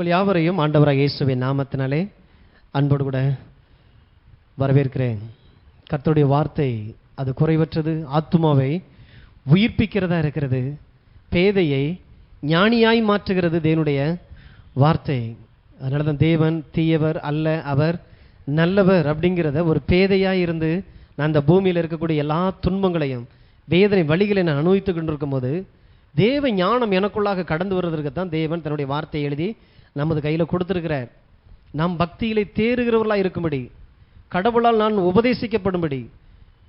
உங்கள் யாவரையும் ஆண்டவராக இயேசுவின் நாமத்தினாலே அன்போடு கூட வரவேற்கிறேன். கர்த்தருடைய வார்த்தை அது குறைவற்றது, ஆத்துமாவை உயிர்ப்பிக்கிறதா இருக்கிறது, பேதையை ஞானியாய் மாற்றுகிறது தேவனுடைய வார்த்தை. அதனால தான் தேவன் தீயவர் அல்ல, அவர் நல்லவர் அப்படிங்கிறத ஒரு பேதையாக இருந்து நான் இந்த பூமியில் இருக்கக்கூடிய எல்லா துன்பங்களையும் வேதனை வழிகளை நான் அனுபவித்து கொண்டிருக்கும் போது தேவ ஞானம் எனக்குள்ளாக கடந்து வருவதற்கு தான் தேவன் தன்னுடைய வார்த்தையை எழுதி நமது கையில் கொடுத்திருக்கிறார். நாம் பக்தியிலே தேறுகிறவர்களாக இருக்கும்படி, கடவுளால் நான் உபதேசிக்கப்படும்படி,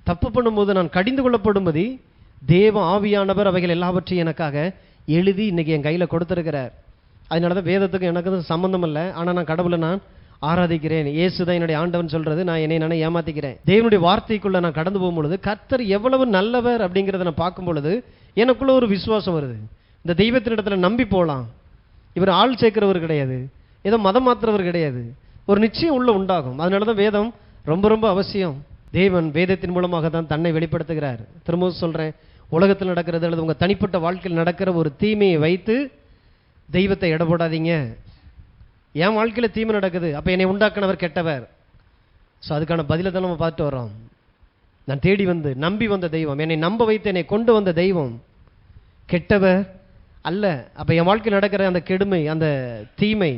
தப்பு பண்ணும்போது நான் கடிந்து கொள்ளப்படும்படி தேவ ஆவியானவர் அவைகள் எல்லாவற்றையும் எனக்காக எழுதி இன்னைக்கு என் கையில் கொடுத்திருக்கிறார். அதனால தான் வேதத்துக்கு எனக்கு சம்பந்தம் இல்லை, ஆனால் நான் கடவுளை நான் ஆராதிக்கிறேன். இயேசுதான் என்னுடைய ஆண்டவன் சொல்றது, நான் என்னை ஏமாத்திக்கிறேன். தேவனுடைய வார்த்தைக்குள்ள நான் கடந்து போகும் பொழுது கர்த்தர் எவ்வளவு நல்லவர் அப்படிங்கிறத நான் பார்க்கும் பொழுது எனக்குள்ள ஒரு விசுவாசம் வருது. இந்த தெய்வத்தினிடத்துல நம்பி போகலாம். இவர் ஆள் சேர்க்கிறவர் கிடையாது, ஏதோ மதம் மாற்றுறவர் கிடையாது, ஒரு நிச்சயம் உள்ள உண்டாகும். அதனால தான் வேதம் ரொம்ப ரொம்ப அவசியம். தேவன் வேதத்தின் மூலமாக தான் தன்னை வெளிப்படுத்துகிறார். திரும்பவும் சொல்கிறேன், உலகத்தில் நடக்கிறது அல்லது உங்கள் தனிப்பட்ட வாழ்க்கையில் நடக்கிற ஒரு தீமையை வைத்து தெய்வத்தை எடை போடாதீங்க. என் வாழ்க்கையில் தீமை நடக்குது, அப்போ என்னை உண்டாக்கினவர் கெட்டவர். ஸோ அதுக்கான பதிலை தான் நம்ம பார்த்துட்டு வரோம். நான் தேடி வந்து நம்பி வந்த தெய்வம், என்னை நம்ப வைத்து என்னை கொண்டு வந்த தெய்வம் கெட்டவர் அல்ல. அப்போ என் வாழ்க்கையில் நடக்கிற அந்த கெடுமை, அந்த தீமை,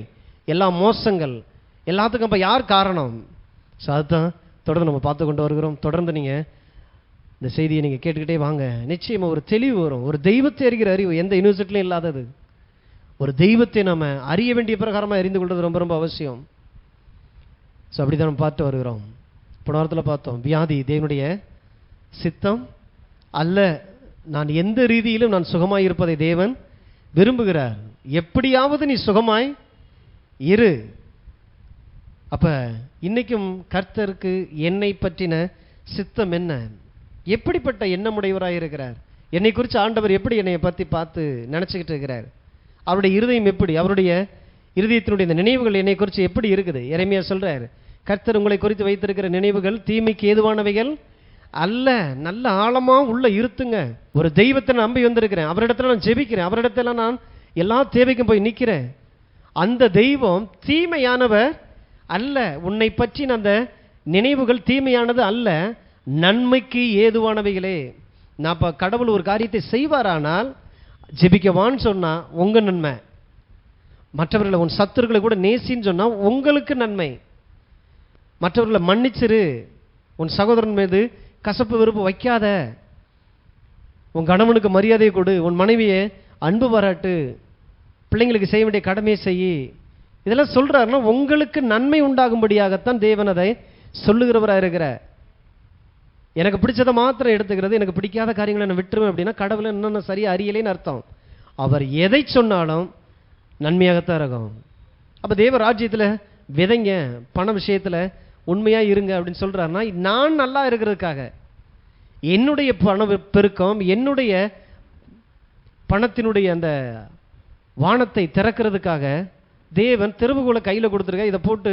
எல்லா மோசங்கள் எல்லாத்துக்கும் அப்போ யார் காரணம்? ஸோ அதுதான் தொடர்ந்து நம்ம பார்த்து கொண்டு வருகிறோம். தொடர்ந்து நீங்கள் இந்த செய்தியை நீங்கள் கேட்டுக்கிட்டே வாங்க. நிச்சயமாக ஒரு தெளிவு வரும். ஒரு தெய்வத்தை அறிகிற அறிவு எந்த யூனிவர்சிட்டிலையும் இல்லாதது. ஒரு தெய்வத்தை நம்ம அறிய வேண்டிய பிரகாரமாக அறிந்து கொள்வது ரொம்ப ரொம்ப அவசியம். ஸோ அப்படி தான் நம்ம பார்த்து வருகிறோம். போன வாரத்தில் பார்த்தோம், வியாதி தேவனுடைய சித்தம் அல்ல. நான் எந்த ரீதியிலும் நான் சுகமாய் இருப்பதை தேவன் விரும்புகிறார். எப்படியாவது நீ சுகமாய் இரு. அப்ப இன்னைக்கும் கர்த்தருக்கு என்னை பற்றின சித்தம் என்ன, எப்படிப்பட்ட எண்ணமுடையவராக இருக்கிறார், என்னை குறித்து ஆண்டவர் எப்படி என்னை பற்றி பார்த்து நினச்சிக்கிட்டு இருக்கிறார், அவருடைய இருதயம் எப்படி, அவருடைய இருதயத்தினுடைய இந்த நினைவுகள் என்னை குறித்து எப்படி இருக்குது. எரேமியா சொல்றார், கர்த்தர் உங்களை குறித்து வைத்திருக்கிற நினைவுகள் தீமைக்கு ஏதுவானவைகள் அல்ல, நல்ல ஆழமா உள்ள இருத்துங்க. ஒரு தெய்வத்தை நம்பி வந்திருக்கிறேன், அவரிடத்துல நான் ஜெபிக்கிறேன், அவரிடத்துல நான் எல்லா தேவைக்கும் போய் நிற்கிறேன். அந்த தெய்வம் தீமையானவர் அல்ல. உன்னை பற்றின அந்த நினைவுகள் தீமையானது அல்ல, நன்மைக்கு ஏதுவானவைகளே. நான் இப்போ கடவுள் ஒரு காரியத்தை செய்வாரானால் ஜெபிக்கவான்னு சொன்னா உங்க நன்மை, மற்றவர்களை உன் சத்துருக்களை கூட நேசின்னு சொன்னா உங்களுக்கு நன்மை, மற்றவர்களை மன்னிச்சிரு, உன் சகோதரன் மீது கசப்பு வெறுப்பு வைக்காத, உன் கணவனுக்கு மரியாதை கொடு, உன் மனைவியை அன்பு பாராட்டு, பிள்ளைங்களுக்கு செய்ய வேண்டிய கடமையை செய். இதெல்லாம் சொல்றாருன்னா உங்களுக்கு நன்மை உண்டாகும்படியாகத்தான் தேவன் அதை சொல்லுகிறவராக இருக்கிற. எனக்கு பிடிச்சதை மாத்திரம் எடுத்துக்கிறது, எனக்கு பிடிக்காத காரியங்களை நான் விட்டுருவேன் அப்படின்னா கடவுளை இன்னொன்று சரியாக அறியலேன்னு அர்த்தம். அவர் எதை சொன்னாலும் நன்மையாகத்தான் இருக்கும். அப்போ தேவ ராஜ்யத்தில் விதைங்க, பண விஷயத்தில் உண்மையாக இருங்க அப்படின்னு சொல்கிறாருன்னா நான் நல்லா இருக்கிறதுக்காக, என்னுடைய பண பெருக்கம், என்னுடைய பணத்தினுடைய அந்த வானத்தை திறக்கிறதுக்காக தேவன் திறவுகோலை கையில் கொடுத்துருக்க, இதை போட்டு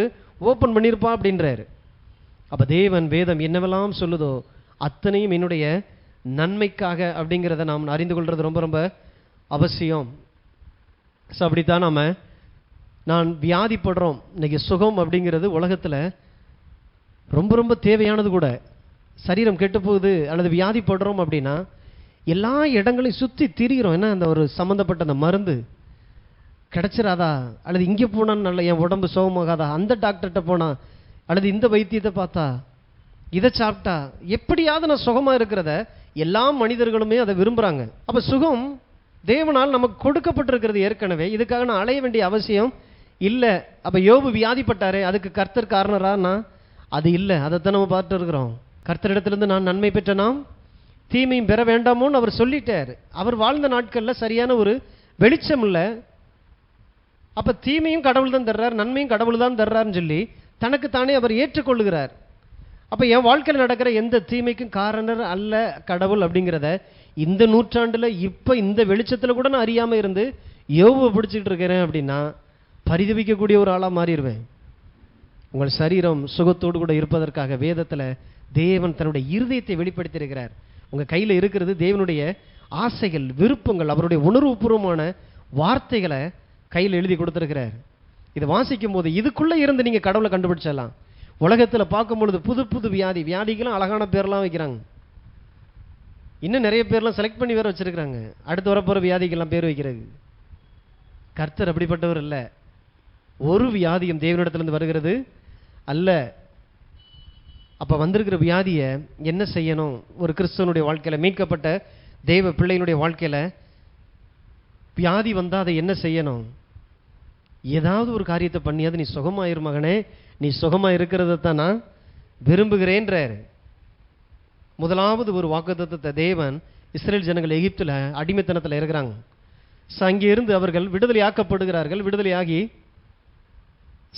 ஓப்பன் பண்ணியிருப்பா அப்படின்றாரு. அப்போ தேவன் வேதம் என்னவெல்லாம் சொல்லுதோ அத்தனையும் என்னுடைய நன்மைக்காக அப்படிங்கிறத நாம் அறிந்து கொள்வது ரொம்ப ரொம்ப அவசியம். ஸோ அப்படித்தான் நான் வியாதிப்படுறோம். இன்னைக்கு சுகம் அப்படிங்கிறது உலகத்தில் ரொம்ப ரொம்ப தேவையானது கூட. சரீரம் கெட்டு போகுது அல்லது வியாதிப்படுறோம் அப்படின்னா எல்லா இடங்களையும் சுற்றி திரிகிறோம். ஏன்னா அந்த ஒரு சம்மந்தப்பட்ட அந்த மருந்து கிடச்சிடாதா, அல்லது இங்கே போனால் நல்ல என் உடம்பு சுகமாகாதா, அந்த டாக்டர்கிட்ட போனால், அல்லது இந்த வைத்தியத்தை பார்த்தா, இதை சாப்பிட்டா எப்படியாவது நான் சுகமாக இருக்கிறத எல்லா மனிதர்களுமே அதை விரும்புகிறாங்க. அப்போ சுகம் தேவனால் நமக்கு கொடுக்கப்பட்டிருக்கிறது ஏற்கனவே, இதுக்காக நான் அலைய வேண்டிய அவசியம் இல்லை. அப்போ யோபு வியாதிப்பட்டாரே, அதுக்கு கர்த்தர் காரணரானா? அது இல்லை. அதைத்தான் நம்ம பார்த்துட்டு இருக்கிறோம். கர்த்தரிடத்திலிருந்து நான் நன்மை பெற்ற நாம் தீமையும் பெற வேண்டாமோன்னு அவர் சொல்லிட்டார். அவர் வாழ்ந்த நாட்களில் சரியான ஒரு வெளிச்சம் இல்லை. அப்போ தீமையும் கடவுள் தான் தர்றார், நன்மையும் கடவுள் தான் தர்றாருன்னு சொல்லி தனக்கு தானே அவர் ஏற்றுக்கொள்ளுகிறார். அப்போ என் வாழ்க்கையில் நடக்கிற எந்த தீமைக்கும் காரணர் அல்ல கடவுள் அப்படிங்கிறத இந்த நூற்றாண்டில் இப்போ இந்த வெளிச்சத்தில் கூட நான் அறியாமல் இருந்து யோபு பிடிச்சிக்கிட்டு இருக்கிறேன் அப்படின்னா பரிதவிக்கக்கூடிய ஒரு ஆளாக மாறிடுவேன். உங்கள் சரீரம் சுகத்தோடு கூட இருப்பதற்காக வேதத்தில் தேவன் தன்னுடைய இருதயத்தை வெளிப்படுத்தியிருக்கிறார். உங்கள் கையில் இருக்கிறது தேவனுடைய ஆசைகள், விருப்பங்கள், அவருடைய உணர்வுபூர்வமான வார்த்தைகளை கையில் எழுதி கொடுத்துருக்கிறார். இதை வாசிக்கும் போது இதுக்குள்ளே இருந்து நீங்கள் கடவுளை கண்டுபிடிச்சிடலாம். உலகத்தில் பார்க்கும் பொழுது புது புது வியாதிக்கெல்லாம் அழகான பேர்லாம் வைக்கிறாங்க. இன்னும் நிறைய பேர்லாம் செலக்ட் பண்ணி வேறு வச்சுருக்கிறாங்க, அடுத்து வரப்போகிற வியாதிக்கெல்லாம் பேர் வைக்கிறது. கர்த்தர் அப்படிப்பட்டவர் இல்லை. ஒரு வியாதியும் தேவனிடத்திலிருந்து வருகிறது அல்ல. அப்போ வந்திருக்கிற வியாதியை என்ன செய்யணும்? ஒரு கிறிஸ்தவனுடைய வாழ்க்கையில், மீட்கப்பட்ட தெய்வ பிள்ளையினுடைய வாழ்க்கையில் வியாதி வந்தால் அதை என்ன செய்யணும்? ஏதாவது ஒரு காரியத்தை பண்ணியாவது நீ சுகமாயிரு மகனே, நீ சுகமாக இருக்கிறத தான் நான் விரும்புகிறேன்றார். முதலாவது ஒரு வாக்குத்தத்தத்தை தேவன் இஸ்ரேல் ஜனங்கள் எகிப்தில் அடிமைத்தனத்தில் இருக்கிறாங்க. அங்கிருந்து அவர்கள் விடுதலையாக்கப்படுகிறார்கள். விடுதலையாகி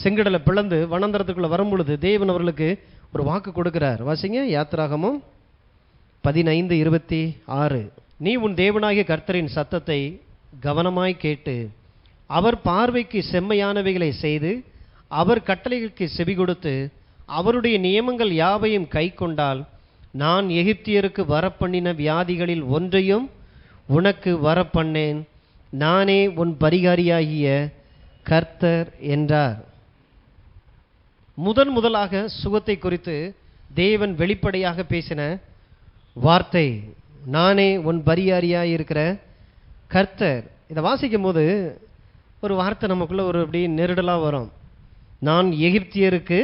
செங்கடலை பிளந்து வனாந்தரத்துக்குள்ள வரும் பொழுது தேவன் அவர்களுக்கு ஒரு வாக்கு கொடுக்கிறார். வாசிங்க, யாத்திராகமம் 15:26. நீ உன் தேவனாகிய கர்த்தரின் சத்தத்தை கவனமாய் கேட்டு அவர் பார்வைக்கு செம்மையானவைகளை செய்து அவர் கட்டளைகளுக்கு செவி கொடுத்து அவருடைய நியமங்கள் யாவையும் கை கொண்டால் நான் எகிப்தியருக்கு வரப்பண்ணின வியாதிகளில் ஒன்றையும் உனக்கு வரப்பண்ணேன். நானே உன் பரிகாரியாகிய கர்த்தர் என்றார். முதலாக சுகத்தை குறித்து தேவன் வெளிப்படையாக பேசின வார்த்தை நானே உன் பரிகாரியாய் இருக்கிற கர்த்தர். இதை வாசிக்கும் போது ஒரு வார்த்தை நமக்குள்ள ஒரு அப்படி நெருடலாக வரும். நான் எகிப்தியருக்கு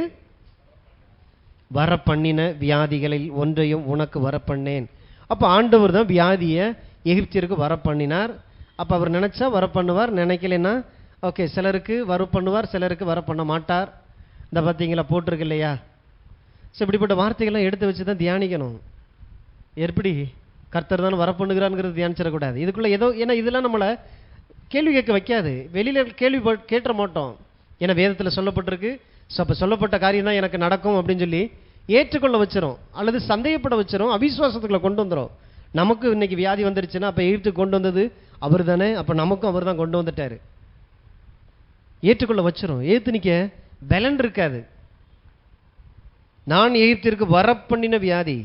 வரப்பண்ணின வியாதிகளில் ஒன்றையும் உனக்கு வரப்பண்ணேன். அப்போ ஆண்டவர் தான் வியாதியை எகிப்தியருக்கு வரப்பண்ணினார். அப்போ அவர் நினச்சா வரப்பண்ணுவார், நினைக்கலைன்னா ஓகே சிலருக்கு வரப்பண்ணுவார், சிலருக்கு வரப்பண்ண மாட்டார். இந்த பார்த்தீங்களா போட்டிருக்கு இல்லையா? ஸோ இப்படிப்பட்ட வார்த்தைகள்லாம் எடுத்து வச்சு தான் தியானிக்கணும். எப்படி கர்த்தர் தான் வரப்பண்ணுகிறான்ங்கிறது தியானிச்சிடக்கூடாது. இதுக்குள்ளே ஏதோ, ஏன்னா இதெல்லாம் நம்மளை கேள்வி கேட்க வைக்காது. வெளியில் கேள்வி கேட்ட மாட்டோம். ஏன்னா வேதத்தில் சொல்லப்பட்டிருக்கு. ஸோ அப்போ சொல்லப்பட்ட காரியம் தான் எனக்கு நடக்கும் அப்படின்னு சொல்லி ஏற்றுக்கொள்ள வச்சிரும், அல்லது சந்தேகப்பட வச்சிரும், அவிசுவாசத்துக்குள்ள கொண்டு வந்துடும். நமக்கு இன்னைக்கு வியாதி வந்துருச்சுன்னா அப்போ எகிப்துக்கு கொண்டு வந்தது அவர் தானே, அப்போ நமக்கும் அவர் தான் கொண்டு வந்துட்டார். ஏற்றுக்கொள்ள வச்சிரும். ஏற்று நிற்க பலன் இருக்காது. நான் எகிப்திற்கு வரப்பண்ணின வியாதி,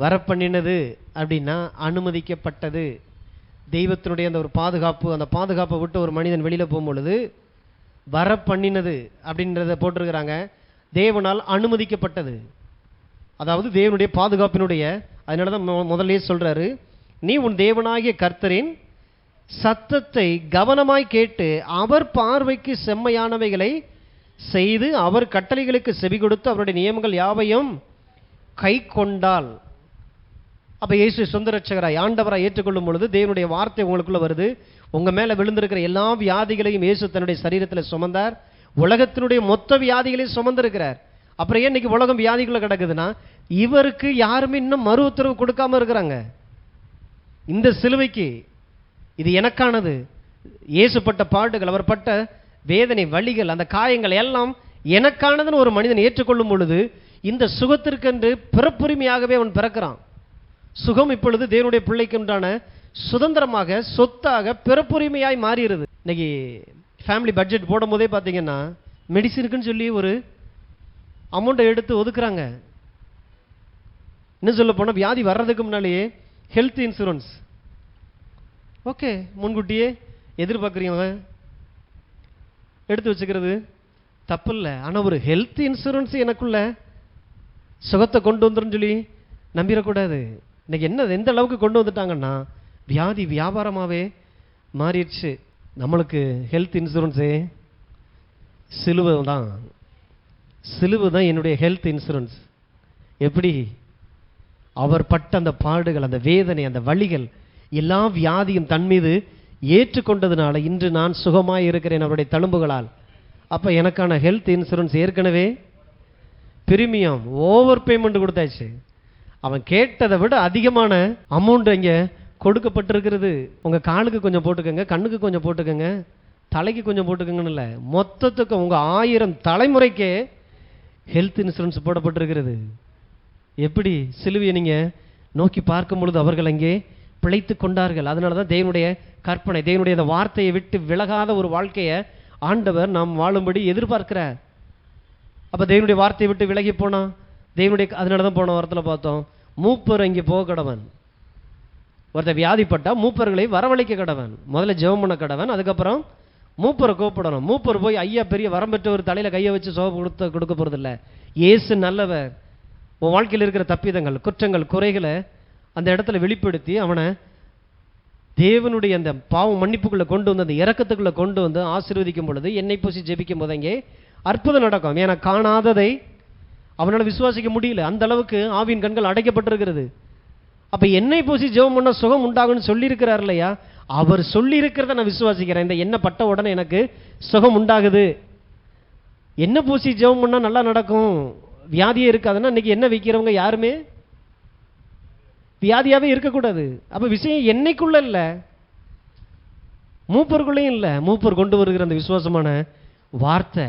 வரப்பண்ணினது அப்படின்னா அனுமதிக்கப்பட்டது. தெய்வத்தினுடைய அந்த ஒரு பாதுகாப்பு, அந்த பாதுகாப்பை விட்டு ஒரு மனிதன் வெளியில் போகும்பொழுது வரப்பண்ணினது அப்படின்றத போட்டிருக்கிறாங்க. தேவனால் அனுமதிக்கப்பட்டது, அதாவது தேவனுடைய பாதுகாப்பினுடைய. அதனால தான் முதல்ல சொல்கிறாரு, நீ உன் தேவனாகிய கர்த்தரின் சத்தத்தை கவனமாய் கேட்டு அவர் பார்வைக்கு செம்மையானவைகளை செய்து அவர் கட்டளைகளுக்கு செவி கொடுத்து அவருடைய நியமங்கள் யாவையும் கை கொண்டால். அப்போ இயேசு சொந்த ரட்சகராய் ஆண்டவராய் ஏற்றுக்கொள்ளும் பொழுது தேவனுடைய வார்த்தை உங்களுக்குள்ள வருது. உங்கள் மேலே விழுந்திருக்கிற எல்லா வியாதிகளையும் இயேசு தன்னுடைய சரீரத்தில் சுமந்தார். உலகத்தினுடைய மொத்த வியாதிகளையும் சுமந்திருக்கிறார். அப்புறம் ஏன் இன்னைக்கு உலகம் வியாதிக்குள்ள கிடக்குதுன்னா இவருக்கு யாருமே இன்னும் மறு உத்தரவு கொடுக்காம இருக்கிறாங்க. இந்த சிலுவைக்கு இது எனக்கானது, இயேசுப்பட்ட பாடுகள், அவர் பட்ட வேதனை, வலிகள், அந்த காயங்கள் எல்லாம் எனக்கானதுன்னு ஒரு மனிதன் ஏற்றுக்கொள்ளும் பொழுது இந்த சுகத்திற்கென்று பிறப்புரிமையாகவே அவன் பிறக்கிறான். சுகம் இப்பொழுது தேவனுடைய பிள்ளைக்கு உண்டான சுதந்திரமாக, சொத்தாக, பிறப்புரிமையாய் மாறிடுது. இன்னைக்கு ஃபேமிலி பட்ஜெட் போடும் போதே பார்த்தீங்கன்னா மெடிசினுக்குன்னு சொல்லி ஒரு அமௌண்ட்டை எடுத்து ஒதுக்குறாங்க. இன்னும் சொல்ல போனால் வியாதி வர்றதுக்கு முன்னாலேயே ஹெல்த் இன்சூரன்ஸ் ஓகே முன்கூட்டியே எதிர்பார்க்குறீங்க எடுத்து வச்சுக்கிறது தப்பு இல்லை. ஆனால் ஒரு ஹெல்த் இன்சூரன்ஸ் எனக்குள்ள சுகத்தை கொண்டு வந்துடும் சொல்லி நம்பிடக்கூடாது. இன்னைக்கு என்ன எந்த அளவுக்கு கொண்டு வந்துட்டாங்கன்னா வியாதி வியாபாரமாகவே மாறிடுச்சு. நம்மளுக்கு ஹெல்த் இன்சூரன்ஸே சிலுவை தான். சிலுவை தான் என்னுடைய ஹெல்த் இன்சூரன்ஸ். எப்படி அவர் பட்ட அந்த பாடுகள், அந்த வேதனை, அந்த வலிகள், எல்லா வியாதியும் தன் மீது ஏற்றுக்கொண்டதுனால இன்று நான் சுகமாய் இருக்கிறேன் அவருடைய தழும்புகளால். அப்போ எனக்கான ஹெல்த் இன்சூரன்ஸ் ஏற்கனவே பிரீமியம் ஓவர் பேமெண்ட் கொடுத்தாச்சு. அவன் கேட்டதை விட அதிகமான அமௌண்ட் இங்கே கொடுக்கப்பட்டிருக்கிறது. உங்கள் காலுக்கு கொஞ்சம் போட்டுக்கோங்க, கண்ணுக்கு கொஞ்சம் போட்டுக்கோங்க, தலைக்கு கொஞ்சம் போட்டுக்கோங்கன்னு இல்லை, மொத்தத்துக்கு உங்கள் 1000 தலைமுறைக்கே ஹெல்த் இன்சூரன்ஸ் போடப்பட்டிருக்கிறது. எப்படி சிலுவையை நீங்கள் நோக்கி பார்க்கும் பொழுது அவர்கள் அங்கே பிழைத்து கொண்டார்கள். அதனால தான் தேவனுடைய கற்பனை, தேவனுடைய அந்த வார்த்தையை விட்டு விலகாத ஒரு வாழ்க்கையை ஆண்டவர் நாம் வாழும்படி எதிர்பார்க்கிறார். அப்போ தேவனுடைய வார்த்தையை விட்டு விலகி போனால் தேவனுடைய, அதனால தான் போன வாரத்தில் பார்த்தோம், மூப்பர் அங்கே போக கடவன். ஒருத்தர் வியாதிப்பட்டால் மூப்பர்களை வரவழைக்க கடவன். முதல்ல ஜெபம் பண்ண கடவன், அதுக்கப்புறம் மூப்பரை கூப்பிடணும். மூப்பர் போய் ஐயா பெரிய வரம் பெற்றவர் தலையில் கையை வச்சு சோகம் கொடுக்க போகிறதில்ல. இயேசு நல்லவர். உன் வாழ்க்கையில் இருக்கிற தப்பிதங்கள், குற்றங்கள், குறைகளை அந்த இடத்துல வெளிப்படுத்தி அவனை தேவனுடைய அந்த பாவம் மன்னிப்புக்குள்ளே கொண்டு வந்து, அந்த இறக்கத்துக்குள்ளே கொண்டு வந்து ஆசீர்வதிக்கும் பொழுது, எண்ணெய் பூசி ஜெபிக்கும் போது அங்கே அற்புதம் நடக்கும். ஏன்னா காணாததை அவனால் விசுவாசிக்க முடியல. அந்த அளவுக்கு ஆவியின் கண்கள் அடைக்கப்பட்டிருக்கிறது. அப்போ எண்ணெய் பூசி ஜெபம் பண்ண சுகம் உண்டாகும்னு சொல்லியிருக்கிறார் இல்லையா? அவர் சொல்லியிருக்கிறத நான் விசுவாசிக்கிறேன். இந்த எண்ணெய் பட்ட உடனே எனக்கு சுகம் உண்டாகுது. எண்ணெய் பூசி ஜெபம் பண்ணால் நல்லா நடக்கும், வியாதியே இருக்காதுன்னா இன்னைக்கு எண்ணெய் வைக்கிறவங்க யாருமே வியாதியாகவே இருக்கக்கூடாது. அப்போ விஷயம் என்னைக்குள்ள இல்லை, மூப்பருக்குள்ளேயும் இல்லை. மூப்பர் கொண்டு வருகிற அந்த விசுவாசமான வார்த்தை.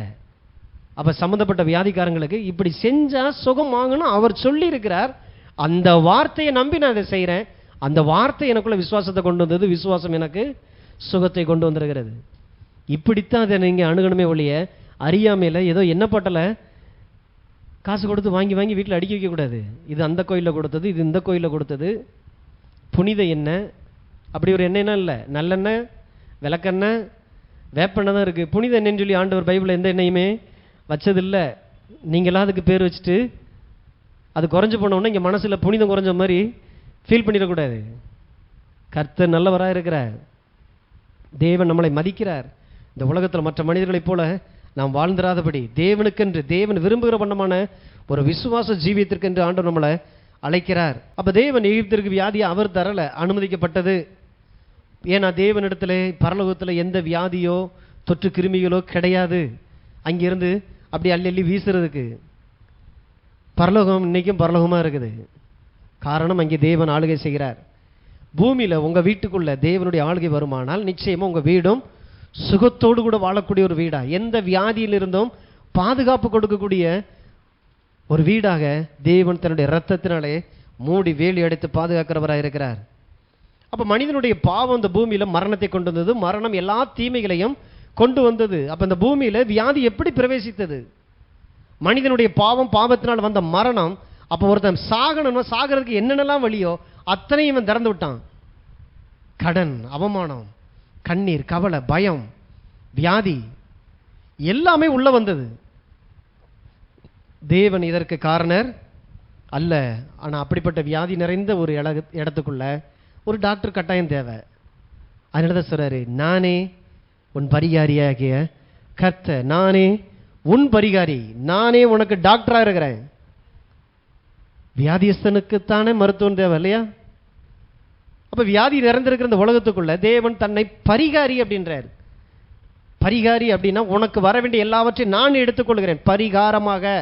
அப்போ சம்மந்தப்பட்ட வியாதிக்காரங்களுக்கு இப்படி செஞ்சால் சுகம் வாங்கணும் அவர் சொல்லி இருக்கிறார். அந்த வார்த்தையை நம்பி நான் அதை செய்கிறேன். அந்த வார்த்தை எனக்குள்ள விசுவாசத்தை கொண்டு வந்தது. விசுவாசம் எனக்கு சுகத்தை கொண்டு வந்திருக்கிறது. இப்படித்தான் அதை நீங்கள் அணுகணுமே ஒழிய அறியாமையில் ஏதோ என்ன பட்டலை காசு கொடுத்து வாங்கி வாங்கி வீட்டில் அடிக்க வைக்கக்கூடாது. இது அந்த கோயிலில் கொடுத்தது, இது இந்த கோயிலில் கொடுத்தது. புனித எண்ணெய் அப்படி ஒரு எண்ணெய்னா இல்லை. நல்லெண்ணெய், விளக்கெண்ணெய், வேப்பெண்ணெய் தான் இருக்குது. புனித எண்ணெய்ன்னு சொல்லி ஆண்டவர் பைபிளில் எந்த எண்ணெயுமே வச்சதில்லை. நீங்களாம் அதுக்கு பேர் வச்சுட்டு அது குறைஞ்சு போனோன்னா இங்கே மனசில் புனிதம் குறைஞ்ச மாதிரி ஃபீல் பண்ணிடக்கூடாது. கர்த்தர் நல்லவராக இருக்கிறார். தேவன் நம்மளை மதிக்கிறார். இந்த உலகத்தில் மற்ற மனிதர்களைப் போல நாம் வாழ்ந்திராதபடி தேவனுக்கென்று, தேவன் விரும்புகிற வண்ணமான ஒரு விசுவாச ஜீவியத்திற்கென்று ஆண்டவர் நம்மளை அழைக்கிறார். அப்போ தேவன் எகிப்திற்கு வியாதியை அவர் தரலை, அனுமதிக்கப்பட்டது. ஏன்னா தேவனிடத்தில் பரலோகத்தில் எந்த வியாதியோ தொற்று கிருமிகளோ கிடையாது. அங்கிருந்து அப்படி அள்ளி அள்ளி வீசுறதுக்கு. பரலோகம் இன்னைக்கும் பரலோகமாக இருக்குது. காரணம் அங்கே தேவன் ஆளுகை செய்கிறார். பூமியில் உங்கள் வீட்டுக்குள்ள தேவனுடைய ஆளுகை வருமானால் நிச்சயமாக உங்கள் வீடும் சுகத்தோடு கூட வாழக்கூடிய ஒரு வீடா, எந்த வியாதியிலிருந்தும் பாதுகாப்பு கொடுக்கக்கூடிய ஒரு வீடாக தேவன் தன்னுடைய இரத்தத்தினாலே மூடி வேலி அடைத்து பாதுகாக்கிறவராக இருக்கிறார். அப்போ மனிதனுடைய பாவம் இந்த பூமியில் மரணத்தை கொண்டு வந்தது. மரணம் எல்லா தீமைகளையும் கொண்டு வந்தது. அப்போ இந்த பூமியில் வியாதி எப்படி பிரவேசித்தது? மனிதனுடைய பாவம், பாவத்தினால் வந்த மரணம். அப்போ ஒருத்தன் சாகணும்னா சாகிறதுக்கு என்னென்னலாம் வழியோ அத்தனையும் இவன் திறந்து விட்டான். கடன், அவமானம், கண்ணீர், கவலை, பயம், வியாதி எல்லாமே உள்ள வந்தது. தேவன் இதற்கு காரணர் அல்ல. ஆனால் அப்படிப்பட்ட வியாதி நிறைந்த ஒரு இடத்துக்குள்ள ஒரு டாக்டர் கட்டாயம் தேவை. அதனால தான் சொல்றாரு, நானே உன் பரிகாரியாகிய கர்த்தர், நானே உன் பரிகாரி, நானே உனக்கு டாக்டராக இருக்கிறேன். வியாதியஸ்தனுக்குத்தானே மருத்துவம் தேவை இல்லையா? அப்போ வியாதி நிறைந்திருக்கிற இந்த உலகத்துக்குள்ள தேவன் தன்னை பரிகாரி அப்படின்றார். பரிகாரி அப்படின்னா உனக்கு வர வேண்டிய எல்லாவற்றையும் நான் எடுத்துக்கொள்கிறேன். பரிகாரமாக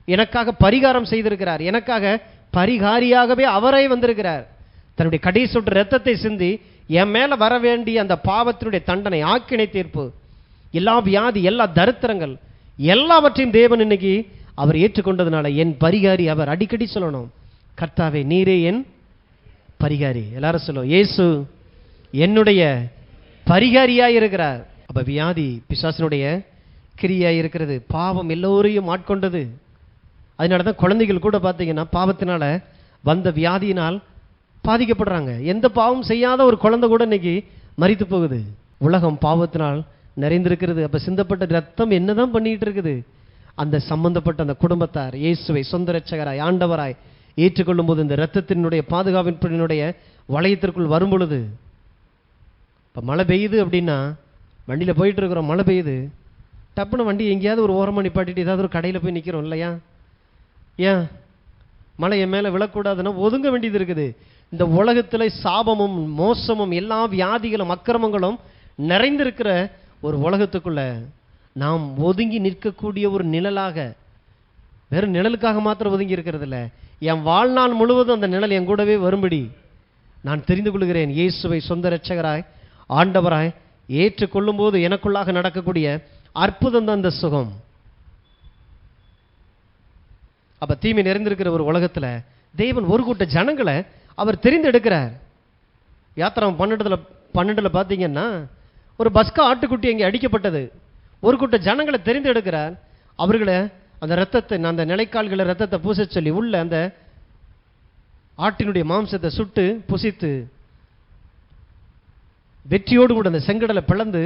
எனக்காக பரிகாரம் செய்திருக்கிறார். எனக்காக பரிகாரியாகவே அவரே வந்திருக்கிறார். தன்னுடைய கடைசி சொட்டு ரத்தத்தை சிந்தி என் மேலே வர வேண்டிய அந்த பாவத்தினுடைய தண்டனை, ஆக்கினை தீர்ப்பு, எல்லா வியாதி, எல்லா தரித்திரங்கள் எல்லாவற்றையும் தேவன் இன்னைக்கு அவர் ஏற்றுக்கொண்டதுனால என் பரிகாரி அவர். அடிக்கடி சொல்லணும், கர்த்தாவே நீரே என் பரிகாரி. எல்லாரும் சொல்லுவோம், இயேசு என்னுடைய பரிகாரியாய் இருக்கிறார். அப்ப வியாதி பிசாசினுடைய கிரியாய் இருக்கிறது. பாவம் எல்லோரையும் ஆட்கொண்டது. அதனால தான் குழந்தைகள் கூட பார்த்தீங்கன்னா பாவத்தினால வந்த வியாதியினால் பாதிக்கப்படுறாங்க. எந்த பாவம் செய்யாத ஒரு குழந்தை கூட இன்னைக்கு மரித்து போகுது. உலகம் பாவத்தினால் நிறைந்திருக்கிறது. அப்ப சிந்தப்பட்ட ரத்தம் என்னதான் பண்ணிட்டு இருக்குது? அந்த சம்பந்தப்பட்ட அந்த குடும்பத்தார் இயேசுவை சொந்த இரட்சகராய் ஆண்டவராய் ஏற்றுக்கொள்ளும் போது இந்த இரத்தத்தினுடைய பாதுகாப்பினுடைய வளையத்திற்குள் வரும் பொழுது, இப்போ மழை பெய்யுது அப்படின்னா வண்டியில் போயிட்டு இருக்கிறோம், மழை பெய்யுது, டப்புன்னு வண்டி எங்கேயாவது ஒரு ஓரமாக நிப்பாட்டிட்டு ஏதாவது ஒரு கடையில் போய் நிற்கிறோம் இல்லையா? ஏன் மழை என் மேலே விழக்கூடாதுன்னா ஒதுங்க வேண்டியது இருக்குது. இந்த உலகத்தில் சாபமும் மோசமும் எல்லா வியாதிகளும் அக்கிரமங்களும் நிறைந்திருக்கிற ஒரு உலகத்துக்குள்ள நாம் ஒதுங்கி நிற்கக்கூடிய ஒரு நிழலாக, வெறும் நிழலுக்காக மாத்திரம் ஒதுங்கி இருக்கிறது இல்லை, என் வாழ்நாள் முழுவதும் அந்த நிழல் என் கூடவே வரும்படி நான் தெரிந்து கொள்கிறேன். இயேசுவை சொந்த இரட்சகராய் ஆண்டவராய் ஏற்றுக்கொள்ளும் போது எனக்குள்ளாக நடக்கக்கூடிய அற்புதம் தான் இந்த சுகம். அப்ப தீமை நிறைந்திருக்கிற ஒரு உலகத்துல தேவன் ஒரு கூட்ட ஜனங்களை அவர் தெரிந்தெடுக்கிறார். யாத்திராம் 12 பார்த்தீங்கன்னா ஒரு பஸ்கா ஆட்டுக்குட்டி அங்கே அடிக்கப்பட்டது. ஒரு கூட்ட ஜனங்களை தெரிந்தெடுக்கிறார். அவர்களை அந்த ரத்தத்தை, அந்த நிலைக்கால்களை ரத்தத்தை பூச சொல்லி உள்ள அந்த ஆட்டினுடைய மாம்சத்தை சுட்டு புசித்து வெற்றியோடு கூட அந்த செங்கடலை பிளந்து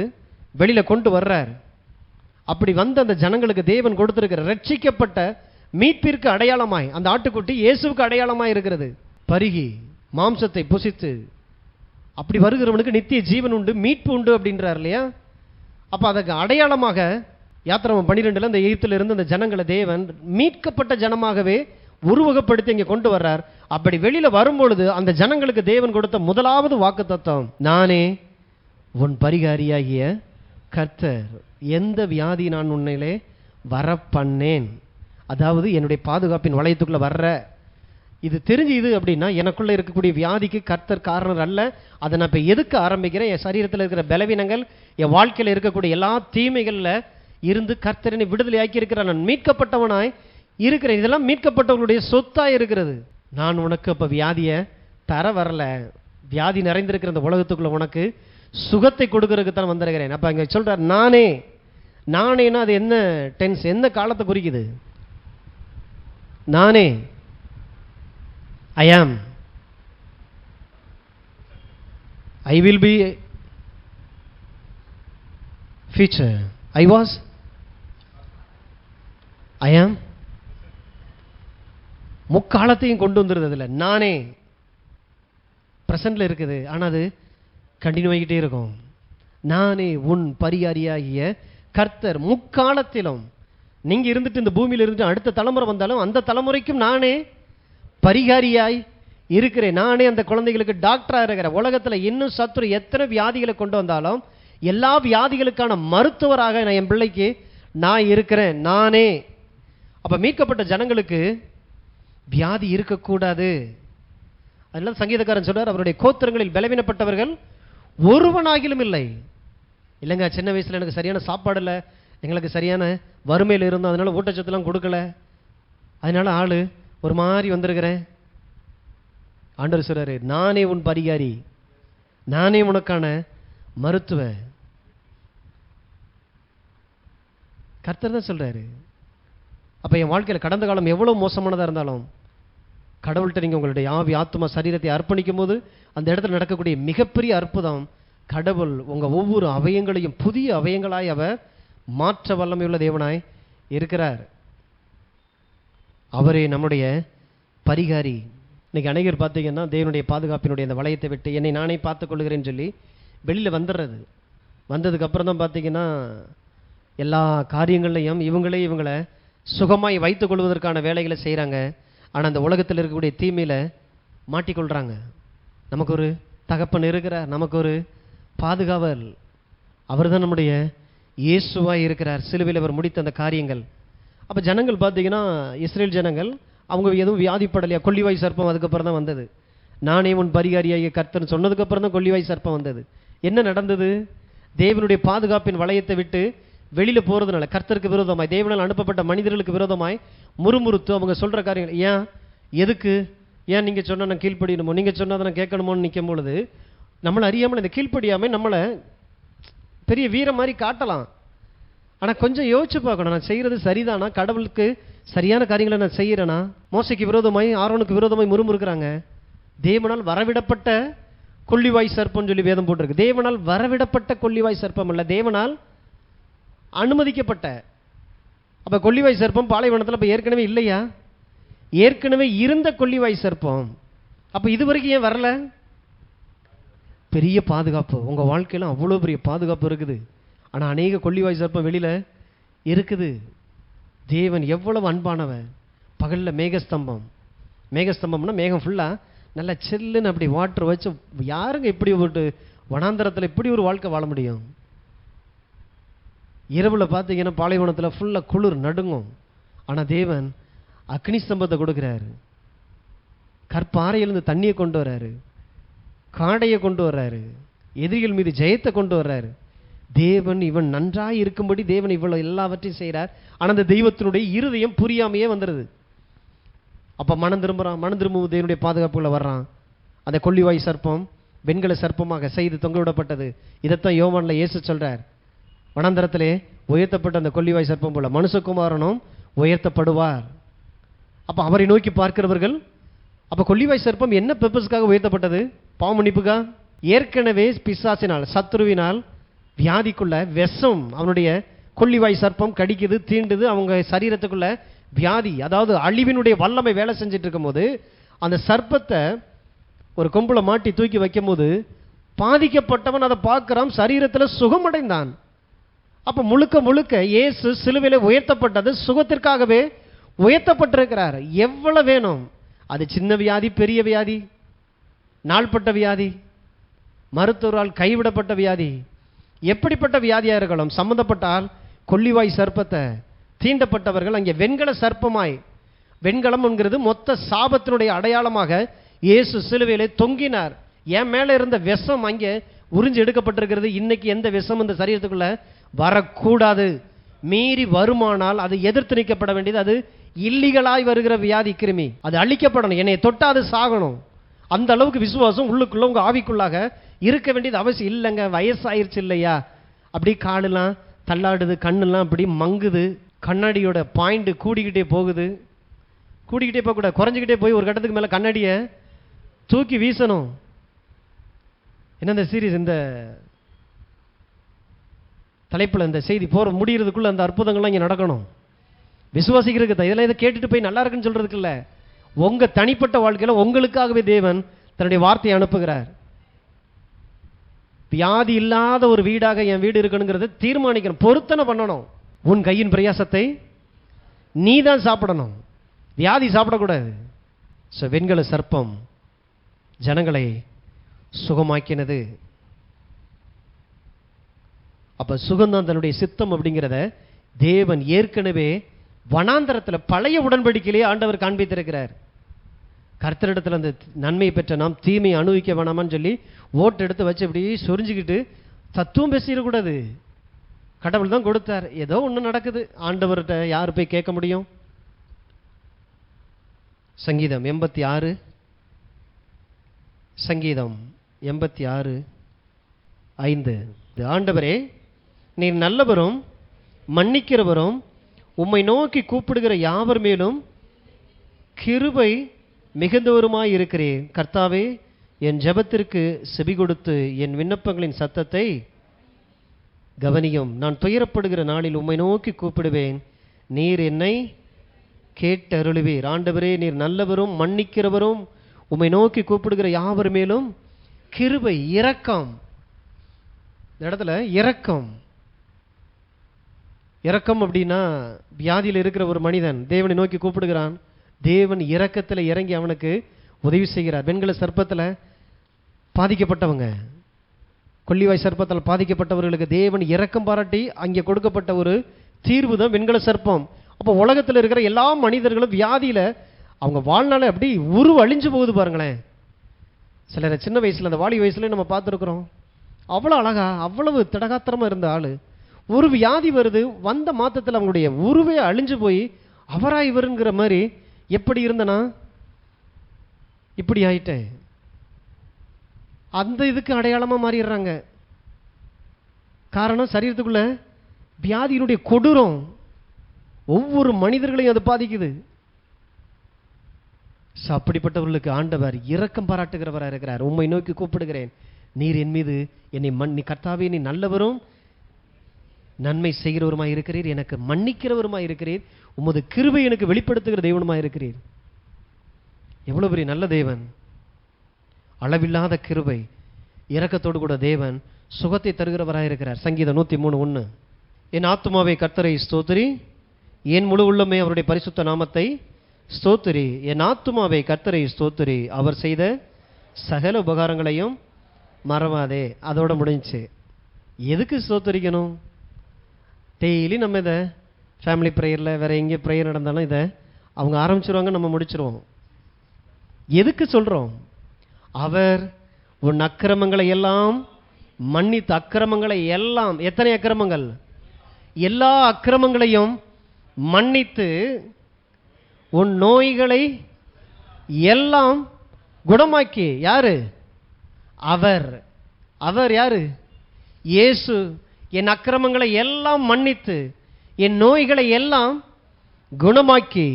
வெளியில கொண்டு வர்றார். அப்படி வந்த அந்த ஜனங்களுக்கு தேவன் கொடுத்திருக்கிற ரட்சிக்கப்பட்ட மீட்பிற்கு அடையாளமாய் அந்த ஆட்டுக்குட்டி இயேசுவுக்கு அடையாளமாய் இருக்கிறது. பருகி மாம்சத்தை புசித்து அப்படி வருகிறவனுக்கு நித்திய ஜீவன் உண்டு, மீட்பு உண்டு அப்படின்றார் இல்லையா? அப்ப அதுக்கு அடையாளமாக யாத்திராகமம் 12 அந்த எகிப்தில் இருந்து அந்த ஜனங்களை தேவன் மீட்கப்பட்ட ஜனமாகவே உருவகப்படுத்தி இங்கே கொண்டு வர்றார். அப்படி வெளியில வரும்பொழுது அந்த ஜனங்களுக்கு தேவன் கொடுத்த முதலாவது வாக்குத்தத்தம், நானே உன் பரிகாரியாகிய கர்த்தர், எந்த வியாதி நான் உன்னிலே வர பண்ணேன். அதாவது என்னுடைய பாதுகாப்பின் வளையத்துக்குள்ள வர்ற இது தெரிஞ்சுது அப்படின்னா எனக்குள்ள இருக்கக்கூடிய வியாதிக்கு கர்த்தர் காரணர் அல்ல. அதை நான் இப்போ எதுக்கு ஆரம்பிக்கிறேன்? என் சரீரத்தில் இருக்கிற பலவீனங்கள், என் வாழ்க்கையில் இருக்கக்கூடிய எல்லா தீமைகளில் இருந்து கர்த்தரனை விடுதலை ஆக்கி இருக்கிறார். நான் மீட்கப்பட்டவனாய் இருக்கிறேன். இதெல்லாம் மீட்கப்பட்டவர்களுடைய சொத்தாக இருக்கிறது. நான் உனக்கு இப்போ வியாதியை தர வரல, வியாதி நிறைந்திருக்கிற இந்த உலகத்துக்குள்ள உனக்கு சுகத்தை கொடுக்கறதுக்கு தான் வந்திருக்கிறேன். அப்போ அங்கே சொல்கிறார் நானே. நானேன்னா அது என்ன டென்ஸ், என்ன காலத்தை குறிக்குது? நானே, I am, I will be, future, I was, I am. முக்காலத்தையும் கொண்டு வந்துருது. அதில் நானே ப்ரெசண்டில் இருக்குது, ஆனால் அது கண்டினியூ ஆகிட்டே இருக்கும். நானே உன் பரிகாரியாகிய கர்த்தர். முக்காலத்திலும் நீங்கள் இருந்துட்டு இந்த பூமியில் இருந்துட்டு அடுத்த தலைமுறை வந்தாலும் அந்த தலைமுறைக்கும் நானே பரிகாரியாய் இருக்கிறேன். நானே அந்த குழந்தைகளுக்கு டாக்டராக இருக்கிறேன். உலகத்தில் இன்னும் சத்துரு எத்தனை வியாதிகளை கொண்டு வந்தாலும் எல்லா வியாதிகளுக்கான மருத்துவராக நான் என் பிள்ளைக்கு நான் இருக்கிறேன். நானே. அப்போ மீட்கப்பட்ட ஜனங்களுக்கு வியாதி இருக்கக்கூடாது. அதனால சங்கீதக்காரன் சொல்றார், அவருடைய கோத்திரங்களில் பலவீனப்பட்டவர்கள் ஒருவனாகிலும் இல்லை. இல்லைங்க, சின்ன வயசில் எனக்கு சரியான சாப்பாடு இல்லை, எங்களுக்கு சரியான வறுமையில் இருந்தோம், அதனால ஊட்டச்சத்துலாம் கொடுக்கல, அதனால ஆளு ஒரு மாதிரி வந்திருக்கிறேன். ஆண்டவர் சொல்றாரு, நானே உன் பரிகாரி, நானே உனக்கான மருத்துவ. கர்த்தர் தான் சொல்றாரு. அப்ப என் வாழ்க்கையில் கடந்த காலம் எவ்வளவு மோசமானதா இருந்தாலும் கடவுள்கிட்ட நீங்க உங்களுடைய ஆவி ஆத்மா சரீரத்தை அர்ப்பணிக்கும் போது அந்த இடத்துல நடக்கக்கூடிய மிகப்பெரிய அற்புதம், கடவுள் உங்க ஒவ்வொரு அவயங்களையும் புதிய அவயங்களாய் அவர் மாற்ற வல்லமையுள்ள தேவனாய் இருக்கிறார். அவரே நம்முடைய பரிகாரி. இன்னைக்கு அநேகர் பார்த்தீங்கன்னா தேவனுடைய பாதுகாப்பினுடைய அந்த வளையத்தை விட்டு என்னை நானே பார்த்துக் கொள்கிறேன்னு சொல்லி வெளியில் வந்துடுறது. வந்ததுக்கு அப்புறம் தான் பார்த்தீங்கன்னா எல்லா காரியங்களையும் இவங்களை சுகமாய் வைத்துக் கொள்வதற்கான வேலைகளை செய்கிறாங்க. ஆனால் அந்த உலகத்தில் இருக்கக்கூடிய தீமையில் மாட்டிக்கொள்கிறாங்க. நமக்கு ஒரு தகப்பன் இருக்கிறார், நமக்கு ஒரு பாதுகாவல், அவர் தான் நம்முடைய இயேசுவாய் இருக்கிறார். சிலுவையில் அவர் முடித்த அந்த காரியங்கள். அப்போ ஜனங்கள் பார்த்தீங்கன்னா இஸ்ரேல் ஜனங்கள் அவங்க எதுவும் வியாதிப்படலையா? கொள்ளிவாய் சர்ப்பம் அதுக்கப்புறம் தான் வந்தது. நானே உன் பரிகாரியாகிய கர்த்தர்னு சொன்னதுக்கப்புறம் தான் கொள்ளிவாய் சர்ப்பம் வந்தது. என்ன நடந்தது? தேவனுடைய பாதுகாப்பின் வளையத்தை விட்டு வெளியில் போகிறதுனால கர்த்தருக்கு விரோதமாய், தேவனால் அனுப்பப்பட்ட மனிதர்களுக்கு விரோதமாய் முறுமுறுத்து அவங்க சொல்கிற காரியங்கள், ஏன் எதுக்கு, ஏன் நீங்கள் சொன்னால் நான் கீழ்ப்படியணுமோ, நீங்கள் சொன்னால் நான் கேட்கணுமோன்னு நிற்கும் பொழுது நம்மளை அறியாமல் இந்த கீழ்ப்படியாமல் நம்மளை பெரிய வீரம் மாதிரி காட்டலாம். ஆனால் கொஞ்சம் யோசிச்சு பார்க்கணும், நான் செய்கிறது சரிதானா? கடவுளுக்கு சரியான காரியங்களை நான் செய்கிறேனா? மோசைக்கு விரோதமாய் ஆரோனுக்கு விரோதமாய் முறுமுறுக்கிறாங்க. தேவனால் வரவிடப்பட்ட கொள்ளிவாய் சர்ப்பம்னு சொல்லி வேதம் போட்டிருக்கு. தேவனால் வரவிடப்பட்ட கொள்ளிவாய் சர்ப்பம் அல்ல, தேவனால் அனுமதிக்கப்பட்ட. அப்போ கொள்ளிவாய் சர்ப்பம் பாலைவனத்தில் இப்போ ஏற்கனவே இல்லையா? ஏற்கனவே இருந்த கொள்ளிவாய் சர்ப்பம். அப்போ இதுவரைக்கும் ஏன் வரல? பெரிய பாதுகாப்பு உங்கள் வாழ்க்கையில், அவ்வளோ பெரிய பாதுகாப்பு இருக்குது. ஆனால் அநேக கொள்ளிவாய் சர்ப்பம் வெளியில் இருக்குது. தேவன் எவ்வளவு அன்பானவன். பகலில் மேகஸ்தம்பம், மேகஸ்தம்பம்னா மேகம் ஃபுல்லாக நல்லா சில்லுன்னு அப்படி வாட்டர் வச்சு, யாருங்க இப்படி ஒரு வனாந்தரத்தில் இப்படி ஒரு வாழ்க்கை வாழ முடியும்? இரவில் பார்த்தீங்கன்னா பாலைவனத்தில் ஃபுல்லாக குளிர் நடுங்கும். ஆனால் தேவன் அக்னி ஸ்தம்பத்தை கொடுக்குறாரு, கற்பாறையிலிருந்து தண்ணியை கொண்டு வர்றாரு, காடையை கொண்டு வர்றாரு, எதிரிகள் மீது ஜெயத்தை கொண்டு வர்றாரு. தேவன் இவன் நன்றாய் இருக்கும்படி தேவன் இவ்வளவு எல்லாவற்றையும் செய்கிறார். ஆனால் அந்த தெய்வத்தினுடைய இருதயம் புரியாமையே வந்துடுது. அப்போ மனம் திரும்பும் தேவனுடைய பாதுகாப்புகளை வர்றான். அந்த கொள்ளிவாய் சர்ப்பம் வெண்கல சர்ப்பமாக செய்து தொங்க விடப்பட்டது. இதைத்தான் யோவான்ல இயேசு சொல்றார், வனாந்தரத்திலே உயர்த்தப்பட்ட அந்த கொள்ளிவாய் சர்ப்பம் போல மனுஷகுமாரனும் உயர்த்தப்படுவார். அப்போ அவரை நோக்கி பார்க்கிறவர்கள். அப்போ கொள்ளிவாய் சர்ப்பம் என்ன பெர்பஸ்க்காக உயர்த்தப்பட்டது? பாவமன்னிப்புக்கா? ஏற்கனவே பிசாசினால், சத்ருவினால் வியாதிக்குள்ள விஷம், அவனுடைய கொள்ளிவாய் சர்ப்பம் கடிக்குது, தீண்டுது, அவங்க சரீரத்துக்குள்ள வியாதி, அதாவது அழிவினுடைய வல்லமை வேலை செஞ்சுட்டு இருக்கும்போது அந்த சர்ப்பத்தை ஒரு கொம்புல மாட்டி தூக்கி வைக்கும் போது பாதிக்கப்பட்டவன் அதை பார்க்கிறான், சரீரத்தில் சுகமடைந்தான். அப்ப முழுக்க முழுக்க இயேசு சிலுவையிலே உயர்த்தப்பட்டது சுகத்திற்காகவே உயர்த்தப்பட்டிருக்கிறார். எவ்வளவு வேணும், அது சின்ன வியாதி, பெரிய வியாதி, நாள்பட்ட வியாதி, மருத்துவரால் கைவிடப்பட்ட வியாதி, எப்படிப்பட்ட வியாதியாக இருக்கலாம், சம்பந்தப்பட்டால் கொள்ளிவாய் சர்ப்பத்தை தீண்டப்பட்டவர்கள் அங்கே வெண்கல சர்ப்பமாய், வெண்கலம் என்கிறது மொத்த சாபத்தினுடைய அடையாளமாக இயேசு சிலுவையிலே தொங்கினார். என் மேலே இருந்த விஷம் அங்கே உறிஞ்சு எடுக்கப்பட்டிருக்கிறது. இன்னைக்கு எந்த விஷம் இந்த சரீரத்துக்குள்ள வரக்கூடாது, மீறி வருமானால் அது எதிர்த்து நிற்கப்பட வேண்டியது. அது இல்லீகலாய் வருகிற வியாதி கிருமி, அது அழிக்கப்படணும். என்னை தொட்டா அது சாகணும். அந்த அளவுக்கு விசுவாசம் உள்ளுக்குள்ள உங்க ஆவிக்குள்ளாக இருக்க வேண்டியது அவசியம். இல்லைங்க, வயசாயிருச்சு இல்லையா, அப்படி காலெல்லாம் தள்ளாடுது, கண்ணெல்லாம் அப்படி மங்குது, கண்ணாடியோட பாயிண்ட் கூடிக்கிட்டே போகுது. கூடிக்கிட்டே போகக்கூடாது, குறைஞ்சிக்கிட்டே போய் ஒரு கட்டத்துக்கு மேலே கண்ணாடியை தூக்கி வீசணும். என்ன இந்த சீரீஸ், இந்த தலைப்பில் இந்த செய்தி போகிற முடிகிறதுக்குள்ள அந்த அற்புதங்கள்லாம் இங்கே நடக்கணும். விசுவாசிக்கிறதுக்கு இதெல்லாம் இதை கேட்டுட்டு போய் நல்லா இருக்குன்னு சொல்றதுக்கு இல்லை. உங்கள் தனிப்பட்ட வாழ்க்கையில் உங்களுக்காகவே தேவன் தன்னுடைய வார்த்தையை அனுப்புகிறார். வியாதி இல்லாத ஒரு வீடாக என் வீடு இருக்கணுங்கிறத தீர்மானிக்கணும், பொருத்தனை பண்ணணும். உன் கையின் பிரயாசத்தை நீ தான் சாப்பிடணும், வியாதி சாப்பிடக்கூடாது. வெண்கல சர்ப்பம் ஜனங்களை சுகமாக்கினது. அப்ப சுகம்தான் தன்னுடைய சித்தம் அப்படிங்கிறத தேவன் ஏற்கனவே வனாந்தரத்தில் பழைய உடன்படிக்கையிலே ஆண்டவர் காண்பித்திருக்கிறார். கர்த்தரிடத்தில் அந்த நன்மையை பெற்ற நாம் தீமையை அனுபவிக்க வேணாமான்னு சொல்லி ஓட்டு எடுத்து வச்சு இப்படி சொரிஞ்சுக்கிட்டு தத்துவம் பேசிடக்கூடாது. கடவுள் தான் கொடுத்தார், ஏதோ ஒன்று நடக்குது, ஆண்டவர்கிட்ட யார் போய் கேட்க முடியும்? சங்கீதம் 86, சங்கீதம் 86:5. ஆண்டவரே, நீர் நல்லவரும் மன்னிக்கிறவரும் உம்மை நோக்கி கூப்பிடுகிற யாவர் மேலும் கிருபை மிகுந்தவருமாய் இருக்கிறேன். கர்த்தாவே, என் ஜெபத்திற்கு செவி கொடுத்து என் விண்ணப்பங்களின் சத்தத்தை கவனியும். நான் துயரப்படுகிற நாளில் உம்மை நோக்கி கூப்பிடுவேன், நீர் என்னை கேட்டருளுவீர். ஆண்டவரே, நீர் நல்லவரும் மன்னிக்கிறவரும் உம்மை நோக்கி கூப்பிடுகிற யாவர் மேலும் கிருபை, இரக்கம். இந்த இடத்துல இரக்கம், இரக்கம் அப்படின்னா வியாதியில் இருக்கிற ஒரு மனிதன் தேவனை நோக்கி கூப்பிடுகிறான், தேவன் இரக்கத்தில் இறங்கி அவனுக்கு உதவி செய்கிறார். வெண்கல சர்ப்பத்தில் பாதிக்கப்பட்டவங்க, கொள்ளிவாய் சர்ப்பத்தால் பாதிக்கப்பட்டவர்களுக்கு தேவன் இரக்கம் பாராட்டி அங்கே கொடுக்கப்பட்ட ஒரு தீர்வு தான் வெண்கல சர்ப்பம். அப்போ உலகத்தில் இருக்கிற எல்லா மனிதர்களும் வியாதியில் அவங்க வாழ்நாளை அப்படி அழிஞ்சு போகுது பாருங்களேன். சிலரை சின்ன வயசில், அந்த வாலி வயசுல நம்ம பார்த்துருக்குறோம், அவ்வளோ அழகா, அவ்வளவு திடகாத்திரமாக இருந்த ஆள், ஒரு வியாதி வருது, வந்த மாத்தத்தில் அவங்களுடைய உருவே அழிஞ்சு போய் அவரா இவருங்கிற மாதிரி, எப்படி இருந்தனா இப்படி ஆயிட்டேன், அந்த இதுக்கு அடையாளமாக மாறிடுறாங்க. காரணம், சரீரத்துக்குள்ள வியாதியினுடைய கொடூரம் ஒவ்வொரு மனிதர்களையும் அது பாதிக்குது. அப்படிப்பட்டவர்களுக்கு ஆண்டவர் இரக்கம் பாராட்டுகிறவராக இருக்கிறார். உம்மை நோக்கி கூப்பிடுகிறேன், நீர் என் மீது என்னை மன்னி. கர்த்தாவே, நீ நல்லவரும் நன்மை செய்கிறவருமாய் இருக்கிறீர், எனக்கு மன்னிக்கிறவருமாய் இருக்கிறீர், உமது கிருபை எனக்கு வெளிப்படுத்துகிற தெய்வனுமாய் இருக்கிறீர். எவ்வளவு பெரிய நல்ல தேவன், அளவில்லாத கிருபை, இரக்கத்தோடு கூட தேவன் சுகத்தை தருகிறவராக இருக்கிறார். சங்கீதம் 103:1. என் ஆத்துமாவை கர்த்தரை ஸ்தோத்திரி, என் முழு உள்ளமே அவருடைய பரிசுத்த நாமத்தை ஸ்தோத்திரி. என் ஆத்துமாவை கர்த்தரை ஸ்தோத்திரி, அவர் செய்த சகல உபகாரங்களையும் மறவாதே. அதோட முடிஞ்சு. எதுக்கு ஸ்தோத்திரிக்கணும்? டெய்லி நம்ம இதை ஃபேமிலி ப்ரேயரில் வேற எங்கே ப்ரேயர் நடந்தாலும் இதை அவங்க ஆரம்பிச்சிருவாங்க, நம்ம முடிச்சிருவோம். எதுக்கு சொல்கிறோம்? அவர் உன் அக்கிரமங்களை எல்லாம் மன்னித்து, அக்கிரமங்களை எல்லாம், எத்தனை அக்கிரமங்கள்? எல்லா அக்கிரமங்களையும் மன்னித்து உன் நோய்களை எல்லாம் குணமாக்கி. யாரு அவர்? அவர் யாரு? இயேசு. என் அக்கிரமங்களை எல்லாம் மன்னித்து என் நோய்களை எல்லாம் குணமாக்கி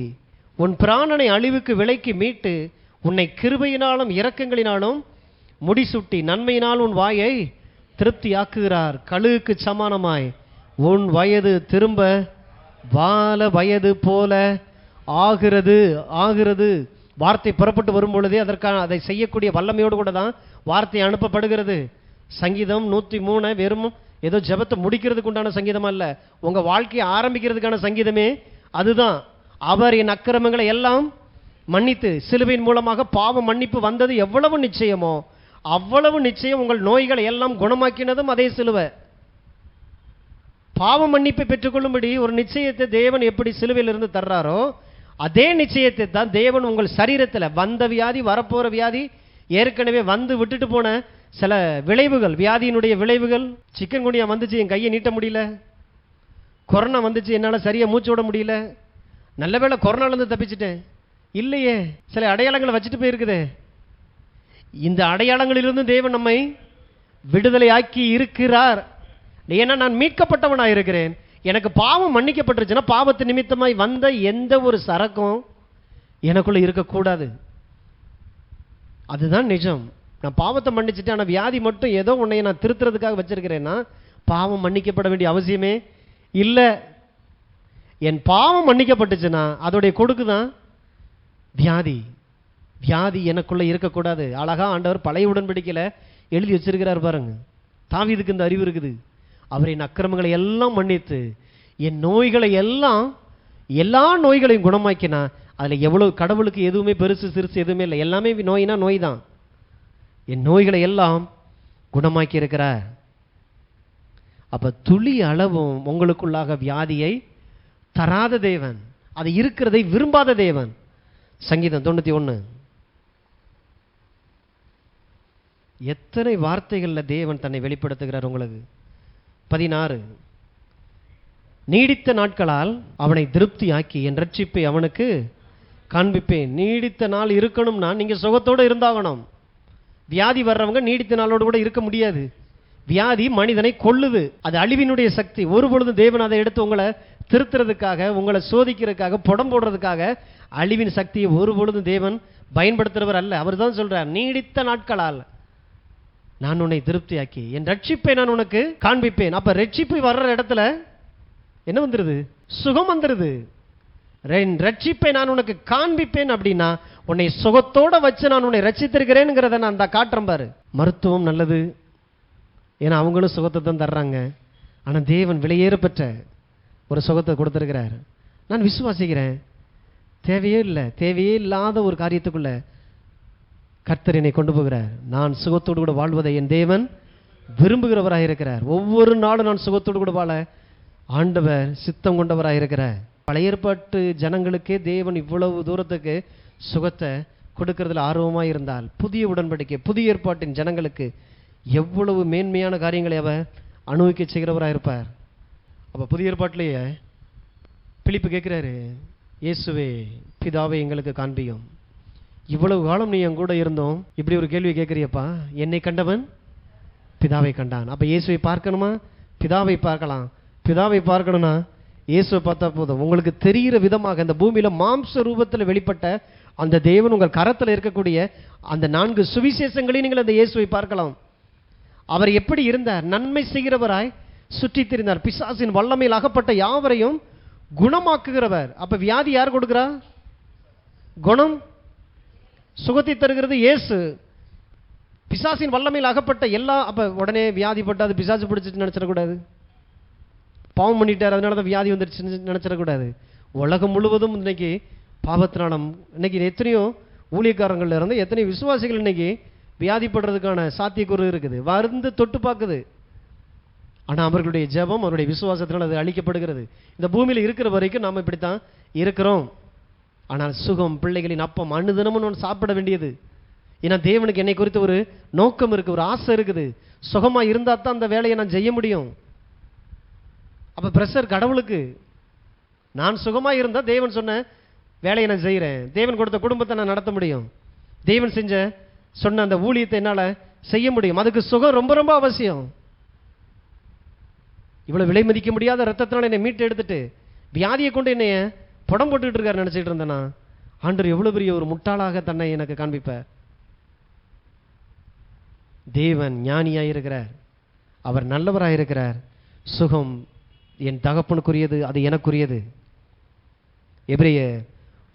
உன் பிராணனை அழிவுக்கு விலைக்கு மீட்டு உன்னை கிருபையினாலும் இரக்கங்களினாலும் முடிசூட்டி நன்மையினால் உன் வாயை திருப்தியாக்குகிறார். கழுகுக்கு சமானமாய் உன் வயது திரும்ப பால வயது போல ஆகிறது ஆகிறது. வார்த்தை புறப்பட்டு வரும் பொழுதே அதற்கான அதை செய்யக்கூடிய வல்லமையோடு கூட தான் வார்த்தை அனுப்பப்படுகிறது. சங்கீதம் 103 வெறும் ஏதோ ஜெபத்தை முடிக்கிறதுக்கு உண்டான சங்கீதமா இல்ல, உங்க வாழ்க்கையை ஆரம்பிக்கிறதுக்கான சங்கீதமே அதுதான். அவர் என் அக்கிரமங்களை எல்லாம் மன்னித்து, சிலுவையின் மூலமாக பாவ மன்னிப்பு வந்தது எவ்வளவு நிச்சயமோ அவ்வளவு நிச்சயம் உங்கள் நோய்களை எல்லாம் குணமாக்கினதும் அதே சிலுவை. பாவ மன்னிப்பை பெற்றுக்கொள்ளும்படி ஒரு நிச்சயத்தை தேவன் எப்படி சிலுவையிலிருந்து தர்றாரோ அதே நிச்சயத்தை தான் தேவன் உங்கள் சரீரத்தில் வந்த வியாதி, வரப்போற வியாதி, ஏற்கனவே வந்து விட்டுட்டு போன சில விளைவுகள், வியாதியினுடைய விளைவுகள். சிக்கன் குனியா வந்துச்சு, என் கையை நீட்ட முடியல. கொரோனா வந்துச்சு, என்னால் சரியா மூச்சு விட முடியல. நல்ல வேளை கொரோனாலேருந்து தப்பிச்சிட்டேன். இல்லையே, சில அடையாளங்களை வச்சுட்டு போயிருக்குது. இந்த அடையாளங்களிலிருந்து தேவன் நம்மை விடுதலை ஆக்கி இருக்கிறார். ஏன்னா நான் மீட்கப்பட்டவனாக இருக்கிறேன். எனக்கு பாவம் மன்னிக்கப்பட்டுருச்சுன்னா பாவத்து நிமித்தமாய் வந்த எந்த ஒரு சரக்கும் எனக்குள்ள இருக்கக்கூடாது. அதுதான் நிஜம். நான் பாவத்தை மன்னிச்சுட்டேன், ஆனால் வியாதி மட்டும் ஏதோ உன்னைய நான் திருத்துறதுக்காக வச்சிருக்கிறேன்னா பாவம் மன்னிக்கப்பட வேண்டிய அவசியமே இல்லை. என் பாவம் மன்னிக்கப்பட்டுச்சுன்னா அதோடைய கொடுக்கு தான் வியாதி. வியாதி எனக்குள்ள இருக்கக்கூடாது. அழகா ஆண்டவர் பழைய உடன்படிக்கையில் எழுதி வச்சிருக்கிறார் பாருங்க. தாவீதுக்கு இந்த அறிவு இருக்குது. அவரின் அக்கிரமங்களை எல்லாம் மன்னித்து என் நோய்களை எல்லாம், எல்லா நோய்களையும் குணமாக்கினா அதில் எவ்வளவு, கடவுளுக்கு எதுவுமே பெருசு சிறுசு எதுவுமே இல்லை. எல்லாமே நோயினா நோய் தான். என் நோய்களை எல்லாம் குணமாக்கி இருக்கிறார். அப்ப துளி அளவும் உங்களுக்குள்ளாக வியாதியை தராத தேவன், அது இருக்கிறதை விரும்பாத தேவன். சங்கீதம் 91 எத்தனை வார்த்தைகளில் தேவன் தன்னை வெளிப்படுத்துகிறார் உங்களுக்கு. 16 நீடித்த நாட்களால் அவனை திருப்தியாக்கி என் ரட்சிப்பை அவனுக்கு காண்பிப்பேன். நீடித்த நாள் இருக்கணும்னா நீங்க சுகத்தோடு இருந்தாகணும். வியாதி வர்றவங்க நீடித்த நாளோடு கூட இருக்க முடியாது. வியாதி மனிதனை கொல்லுது. அது அழிவினுடைய சக்தி. ஒரு பொழுது தேவன் அதை எடுத்து உங்களை திருத்துறதுக்காக, உங்களை சோதிக்கிறதுக்காக, புடம் போடுறதுக்காக அழிவின் சக்தியை ஒரு பொழுது தேவன் பயன்படுத்துறவர் அல்ல. அவர் தான் சொல்றார், நீடித்த நாட்களால் நான் உன்னை திருப்தியாக்கி என் ரட்சிப்பை நான் உனக்கு காண்பிப்பேன். அப்ப ரட்சிப்பு வர்ற இடத்துல என்ன வந்துருது? சுகம் வந்துருது. ரட்சிப்பை நான் உனக்கு காண்பிப்பேன் அப்படின்னா உன்னை சுகத்தோட வச்சு நான் உன்னை ரட்சித்திருக்கிறேன்ங்கிறத நான் அந்த காட்டுறேன் பாரு. மருத்துவம் நல்லது, ஏன்னா அவங்களும் சுகத்தை தான் தர்றாங்க. ஆனால் தேவன் விலையேற பெற்ற ஒரு சுகத்தை கொடுத்துருக்கிறார். நான் விசுவாசிக்கிறேன். தேவையே இல்லை, தேவையே இல்லாத ஒரு காரியத்துக்குள்ள கர்த்தர் என்னை கொண்டு போகிறார். நான் சுகத்தோடு கூட வாழ்வதை என் தேவன் விரும்புகிறவராக இருக்கிறார். ஒவ்வொரு நாளும் நான் சுகத்தோடு கூட வாழ ஆண்டவர் சித்தம் கொண்டவராக இருக்கிறார். பழைய ஏற்பாட்டு ஜனங்களுக்கே தேவன் இவ்வளவு தூரத்துக்கு சுகத்தை கொடுக்கறதுல ஆர்வமாக இருந்தால், புதிய உடன்படிக்கை புதிய ஏற்பாட்டின் ஜனங்களுக்கு எவ்வளவு மேன்மையான காரியங்களை அவர் அனுபவிக்க செய்கிறவராக இருப்பார். அப்போ புதிய ஏற்பாட்டிலேயே பிலிப்பு கேட்குறாரு, இயேசுவே பிதாவை எங்களுக்கு காண்பியும். இவ்வளவு காலம் நீ என் கூட இருந்தோம், இப்படி ஒரு கேள்வி கேட்குறியப்பா. என்னை கண்டவன் பிதாவை கண்டான். அப்போ இயேசுவை பார்க்கணுமா? பிதாவை பார்க்கலாம். பிதாவை பார்க்கணும்னா இயேசுவை பார்த்தா போதும். உங்களுக்கு தெரிகிற விதமாக இந்த பூமியில மாம்ச ரூபத்தில் வெளிப்பட்ட அந்த தேவன் உங்கள் கரத்தில் இருக்கக்கூடிய அந்த 4 சுவிசேஷங்களையும் நீங்கள் அந்த இயேசுவை பார்க்கலாம். அவர் எப்படி இருந்தார்? நன்மை செய்கிறவராய் சுற்றி திரிந்தார். பிசாசின் வல்லமையில் அகப்பட்ட யாவரையும் குணமாக்குகிறவர். அப்ப வியாதி யார் கொடுக்கிறா? குணம், சுகத்தை தருகிறது இயேசு. பிசாசின் வல்லமையில் அகப்பட்ட எல்லா, அப்ப உடனே வியாதிப்பட்டு அது பிசாசு பிடிச்சிட்டு நினைச்சிடக்கூடாது. பாவம் பண்ணிட்டார் அதனால தான் வியாதி வந்துருச்சுன்னு நினைச்சிடக்கூடாது. உலகம் முழுவதும் இன்னைக்கு பாவத்தினாலும் இன்னைக்கு எத்தனையோ ஊழியக்காரங்கள்ல இருந்து எத்தனை விசுவாசிகள் இன்னைக்கு வியாதிப்படுறதுக்கான சாத்தியக்கூறு இருக்குது. வந்து தொட்டு பார்க்குது. ஆனால் அவர்களுடைய ஜெபம், அவருடைய விசுவாசத்தினால் அது அழிக்கப்படுகிறது. இந்த பூமியில் இருக்கிற வரைக்கும் நாம் இப்படித்தான் இருக்கிறோம். ஆனால் சுகம், பிள்ளைகளின் அப்பம் அனுதினமும் நான் சாப்பிட வேண்டியது. ஏன்னா தேவனுக்கு என்னை குறித்து ஒரு நோக்கம் இருக்குது, ஒரு ஆசை இருக்குது. சுகமாக இருந்தால் தான் அந்த வேலையை நான் செய்ய முடியும். அப்போ ப்ரெஷர் கடவுளுக்கு. நான் சுகமாக இருந்தால் தேவன் சொன்ன வேலையை நான் செய்கிறேன். தேவன் கொடுத்த குடும்பத்தை நான் நடத்த முடியும். தேவன் சொன்ன அந்த ஊழியத்தை என்னால் செய்ய முடியும். அதுக்கு சுகம் ரொம்ப ரொம்ப அவசியம். இவ்வளவு விலை மதிக்க முடியாத ரத்தத்தினால என்னை மீட்டு எடுத்துட்டு வியாதியை கொண்டு என்னைய புடம் போட்டுக்கிட்டு இருக்காரு நினைச்சிட்டு இருந்தேன்னா, ஆண்டவர் எவ்வளவு பெரிய ஒரு முட்டாளாக தன்னை எனக்கு காண்பிப்பார். தேவன் ஞானியாய் இருக்கிறார். அவர் நல்லவராயிருக்கிறார். சுகம் என் தகப்பனுக்குரியது, அது எனக்குரியது. எபிரேயர்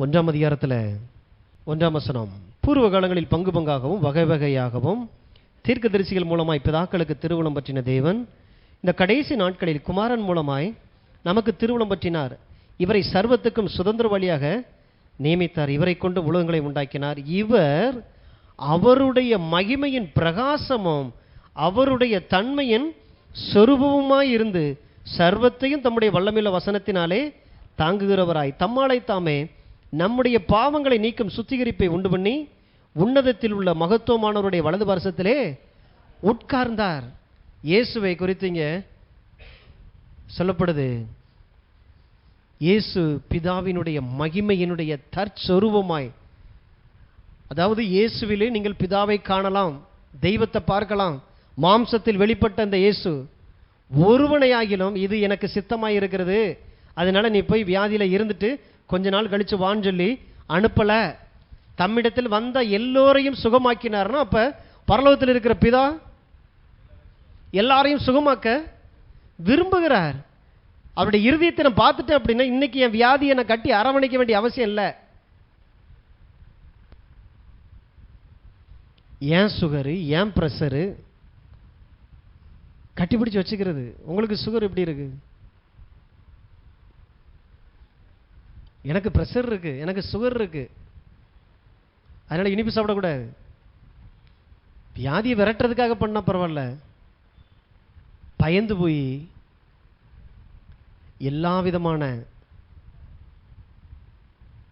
1 அதிகாரத்தில் 1 பூர்வ காலங்களில் பங்கு பங்காகவும் வகை வகையாகவும் தீர்க்கதரிசிகள் மூலமாய் பிதாக்களுக்கு திருவுளம் பற்றின தேவன் இந்த கடைசி நாட்களில் குமாரன் மூலமாய் நமக்கு திருவுளம் பற்றினார். இவரை சர்வத்துக்கும் சுதந்திர வழியாக நியமித்தார். இவரை கொண்டு உலகங்களை உண்டாக்கினார். இவர் அவருடைய மகிமையின் பிரகாசமும் அவருடைய தன்மையின் சொரூபமுமாய் இருந்து சர்வத்தையும் தம்முடைய வல்லமையுள்ள வசனத்தினாலே தாங்குகிறவராய் தம்மாலை தாமே நம்முடைய பாவங்களை நீக்கும் சுத்திகரிப்பை உண்டு பண்ணி உன்னதத்தில் உள்ள மகத்துவமானவருடைய வலது பார்சத்திலே உட்கார்ந்தார். இயேசுவை குறித்து இங்க சொல்லப்படுது, இயேசு பிதாவினுடைய மகிமையினுடைய தற்சொரூபமாய், அதாவது இயேசுவிலே நீங்கள் பிதாவை காணலாம், தெய்வத்தை பார்க்கலாம். மாம்சத்தில் வெளிப்பட்ட அந்த இயேசு ஒருவனையாகிலும் இது எனக்கு சித்தமாய் இருக்கிறது, அதனால நீ போய் வியாதியில இருந்துட்டு கொஞ்ச நாள் கழிச்சு வான்னு சொல்லி அனுப்பல. தம்மிடத்தில் வந்த எல்லோரையும் சுகமாக்கினார்னா அப்ப பரலோகத்தில் இருக்கிற பிதா எல்லாரையும் சுகமாக்க விரும்புகிறார். அவருடைய இருதயத்தை நான் பார்த்துட்டேன் அப்படின்னா இன்னைக்கு என் வியாதியை நான் கட்டி அரவணைக்க வேண்டிய அவசியம் இல்லை. ஏன் சுகரு, ஏன் பிரஷரு கட்டிப்பிடிச்சு வச்சுக்கிறது. உங்களுக்கு சுகர் எப்படி இருக்கு? எனக்கு பிரஷர் இருக்கு, எனக்கு சுகர் இருக்கு, அதனால இனிப்பு சாப்பிடக்கூடாது. வியாதியை விரட்டுறதுக்காக பண்ணா பரவாயில்ல, பயந்து போய் எல்லா விதமான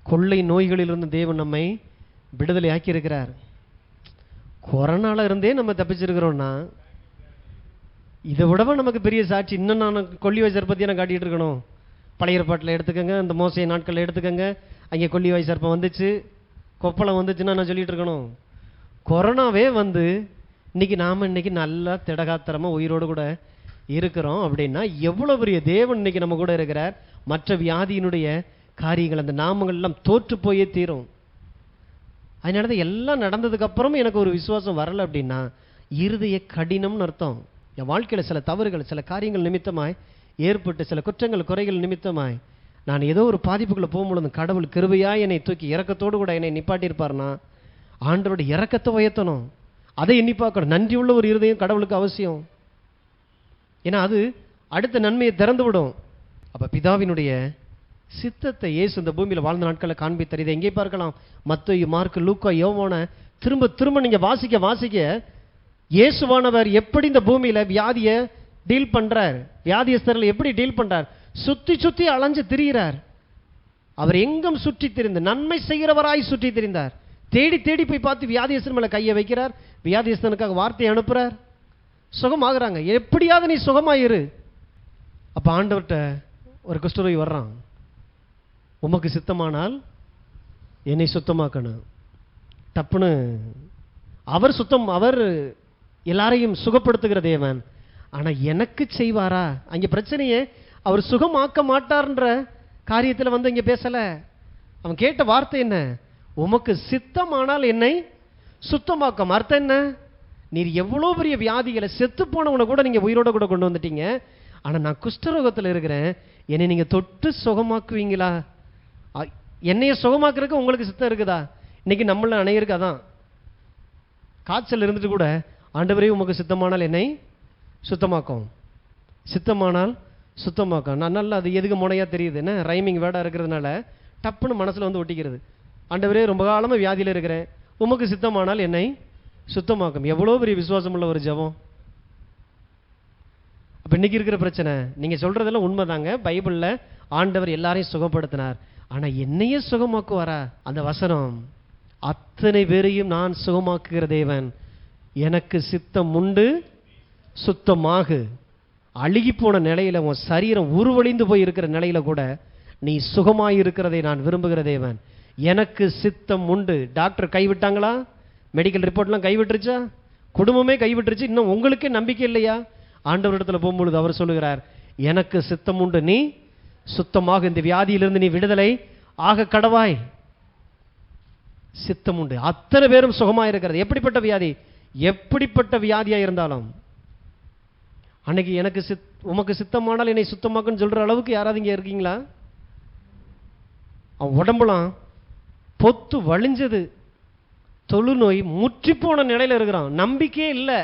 கொள்ளை நோய்களிலிருந்து தேவன் நம்மை விடுதலை ஆக்கி இருக்கிறார். கொரோனால இருந்தே நம்ம தப்பிச்சிருக்கிறோம்னா இதை விடவா நமக்கு பெரிய சாட்சி? இன்னும் நான் கொல்லிவாய் சர்ப்பத்தை நான் காட்டிட்டு இருக்கணும். பழைய ஏற்பாட்டில் எடுத்துக்கங்க, இந்த மோசைய நாட்களில் எடுத்துக்கங்க, அங்கே கொல்லிவாய் சர்ப்பம் வந்துச்சு, கொப்பளம் வந்துச்சுன்னா நான் சொல்லிட்டு இருக்கணும். கொரோனாவே வந்து இன்னைக்கு நாம இன்னைக்கு நல்லா திடகாத்திரமா உயிரோடு கூட இருக்கிறோம் அப்படின்னா எவ்வளவு பெரிய தேவன் இன்னைக்கு நம்ம கூட இருக்கிறார். மற்ற வியாதியினுடைய காரியங்கள் அந்த நாமங்கள் எல்லாம் தோற்று போயே தீரும். அதனால எல்லாம் நடந்ததுக்கு அப்புறமும் எனக்கு ஒரு விசுவாசம் வரல அப்படின்னா இருதய கடினம்னு அர்த்தம். என் வாழ்க்கையில சில தவறுகள், சில காரியங்கள் நிமித்தமாய் ஏற்பட்டு, சில குற்றங்கள் குறைகள் நிமித்தமாய் நான் ஏதோ ஒரு பாதிப்புக்குள்ள போகும்பொழுது கடவுள் கிருபையாய் என்னை தூக்கி இரக்கத்தோடு கூட என்னை நிப்பாட்டியிருப்பார்னா ஆண்டவருடைய இரக்கத்தை உயர்த்தணும், அதை எண்ணி பார்க்கணும். நன்றி உள்ள ஒரு இருதயம் கடவுளுக்கு அவசியம். ஏன்னா அது அடுத்த நன்மையை திறந்து விடும். அப்ப பிதாவினுடைய சித்தத்தை இயேசு இந்த பூமியில வாழ்ந்த நாட்களை காண்பித்தார். இதை எங்கே பார்க்கலாம்? மத்தேயு, மார்க்கு, லூக்கா, யோவான திரும்ப திரும்ப நீங்க வாசிக்க வாசிக்க இயேசுவானவர் எப்படி இந்த பூமியில வியாதியை டீல் பண்றார், வியாதியஸ்தர்கள் எப்படி டீல் பண்றார், சுத்தி சுத்தி அலைஞ்சு திரிகிறார். அவர் எங்கும் சுற்றி திரிந்து நன்மை செய்கிறவராய் சுற்றி திரிந்தார். தேடி தேடி போய் பார்த்து வியாதியஸ்தன் மேல கையை வைக்கிறார், வியாதியஸ்தனுக்காக வார்த்தையை அனுப்புறார், சுகமாகறாங்க. எப்படியாவது நீ சுகமாயிரு. அப்ப ஆண்டவர்கிட்ட ஒரு குஷ்டரோகி வர்றான், உமக்கு சித்தமானால் என்னை சுத்தமாக்கணும். தப்புன்னு அவர் சுத்தம், அவர் எல்லாரையும் சுகப்படுத்துகிற தேவன், ஆனா எனக்கு செய்வாரா? அங்க பிரச்சனையே அவர் சுகமாக்க மாட்டார்ன்ற காரியத்தில் வந்து இங்க பேசல. அவன் கேட்ட வார்த்தை என்ன? உமக்கு சித்தமானால் என்னை சுத்தமாக்கும். அர்த்தம் என்ன? நீர் எவ்வளோ பெரிய வியாதிகளை, செத்து போனவனை கூட நீங்க உயிரோட கூட கொண்டு வந்துட்டீங்க, ஆனா நான் குஷ்டரோகத்தில் இருக்கிறேன், என்னை நீங்க தொட்டு சுகமாக்குவீங்களா? என்னைய சுகமாக்குறதுக்கு உங்களுக்கு சித்தம் இருக்குதா? இன்னைக்கு நம்மள அனைவருக்கு அதான். காய்ச்சல் இருந்துட்டு கூட ஆண்டவரே உமக்கு சித்தமானால் என்னை சுத்தமாக்கும், சித்தமானால் சுத்தமாக்கும். நான் நல்லா அது எதுக்கு முனையா தெரியுது, என்ன ரைமிங் வேர்டா இருக்கிறதுனால டப்புன்னு மனசுல வந்து ஒட்டிக்கிறது. ஆண்டவரே ரொம்ப காலமா வியாதியில இருக்கிறேன், உமக்கு சித்தமானால் என்னை சுத்தமாக்கும். எவ்வளோ பெரிய விசுவாசம் உள்ள ஒரு ஜெபம். அப்ப இன்னைக்கு இருக்கிற பிரச்சனை, நீங்க சொல்றதெல்லாம் உண்மைதாங்க, பைபிள்ல ஆண்டவர் எல்லாரையும் சுகப்படுத்தினார், ஆனா என்னையே சுகமாக்குவாரா? அந்த வசனம், அத்தனை பேரையும் நான் சுகமாக்குகிற தேவன், எனக்கு சித்தம் உண்டு, சுத்தமாகு. அழுகி போன நிலையில, உன் சரீரம் உருவழிந்து போய் இருக்கிற நிலையில கூட நீ சுகமாயிருக்கிறதை நான் விரும்புகிற தேவன், எனக்கு சித்தம் உண்டு. டாக்டர் கைவிட்டாங்களா? மெடிக்கல் ரிப்போர்ட்லாம் கைவிட்டுருச்சா? குடும்பமே கைவிட்டுருச்சு. இன்னும் உங்களுக்கே நம்பிக்கை இல்லையா? ஆண்டவரிடத்துல போகும்பொழுது அவர் சொல்லுகிறார், எனக்கு சித்தம் உண்டு, நீ சுத்தமாக இந்த வியாதியிலிருந்து நீ விடுதலை ஆக கடவாய். சித்தம் உண்டு. அத்தனை பேரும் சுகமாயிருக்கிறது. எப்படிப்பட்ட வியாதி, எப்படிப்பட்ட வியாதியா இருந்தாலும் அன்னைக்கு எனக்கு உமக்கு சித்தமானால் என்னை சுத்தமாக்குன்னு சொல்ற அளவுக்கு யாராவது இங்கே இருக்கீங்களா? அவன் உடம்புலாம் பொத்து வழிஞ்சது, தொழுநோய் முற்றிப்போன நிலையில இருக்கிறான். நம்பிக்கையே இல்லை,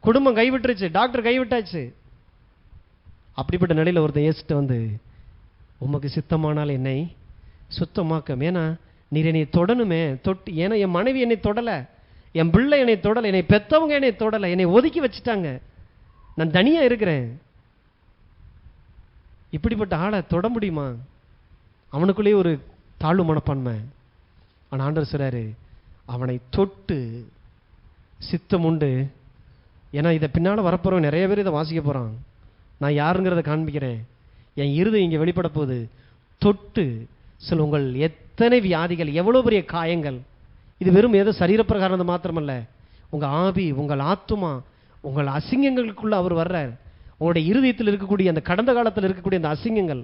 குடும்பம் கைவிட்டுருச்சு, டாக்டர் கைவிட்டாச்சு. அப்படிப்பட்ட நிலையில் ஒருத்தன் இயேசுட்ட வந்து, உமக்கு சித்தமானால் என்னை சுத்தமாக்க, ஏன்னா நீர் என்னை தொடணுமே, தொட்டு, ஏன்னா என் மனைவி என்னை தொடலை, என் பிள்ளை என்னை தொடலை, என்னை பெற்றவங்க என்னை தொடலை, என்னை ஒதுக்கி வச்சுட்டாங்க, நான் தனியா இருக்கிறேன். இப்படிப்பட்ட ஆளை தொட முடியுமா? அவனுக்குள்ளேயே ஒரு தாழ்வு மனப்பான்மை. ஆனால் ஆண்டவர் சொல்றாரு, அவனை தொட்டு சித்தம் உண்டு. ஏன்னா இதை பின்னால் வரப்போகிறோம், நிறைய பேர் இதை வாசிக்க போகிறான். நான் யாருங்கிறத காண்பிக்கிறேன். என் இருதயம் இங்கே வெளிப்பட போகுது. தொட்டு சில உங்கள் எத்தனை வியாதிகள், எவ்வளோ பெரிய காயங்கள். இது வெறும் ஏதோ சரீரப்பிரகாரம் மாத்திரமல்ல, உங்கள் ஆவி, உங்கள் ஆத்துமா, உங்கள் அசிங்கங்களுக்குள்ள அவர் வர்றார். உங்களுடைய இருதயத்தில் இருக்கக்கூடிய அந்த கடந்த காலத்தில் இருக்கக்கூடிய அந்த அசிங்கங்கள்,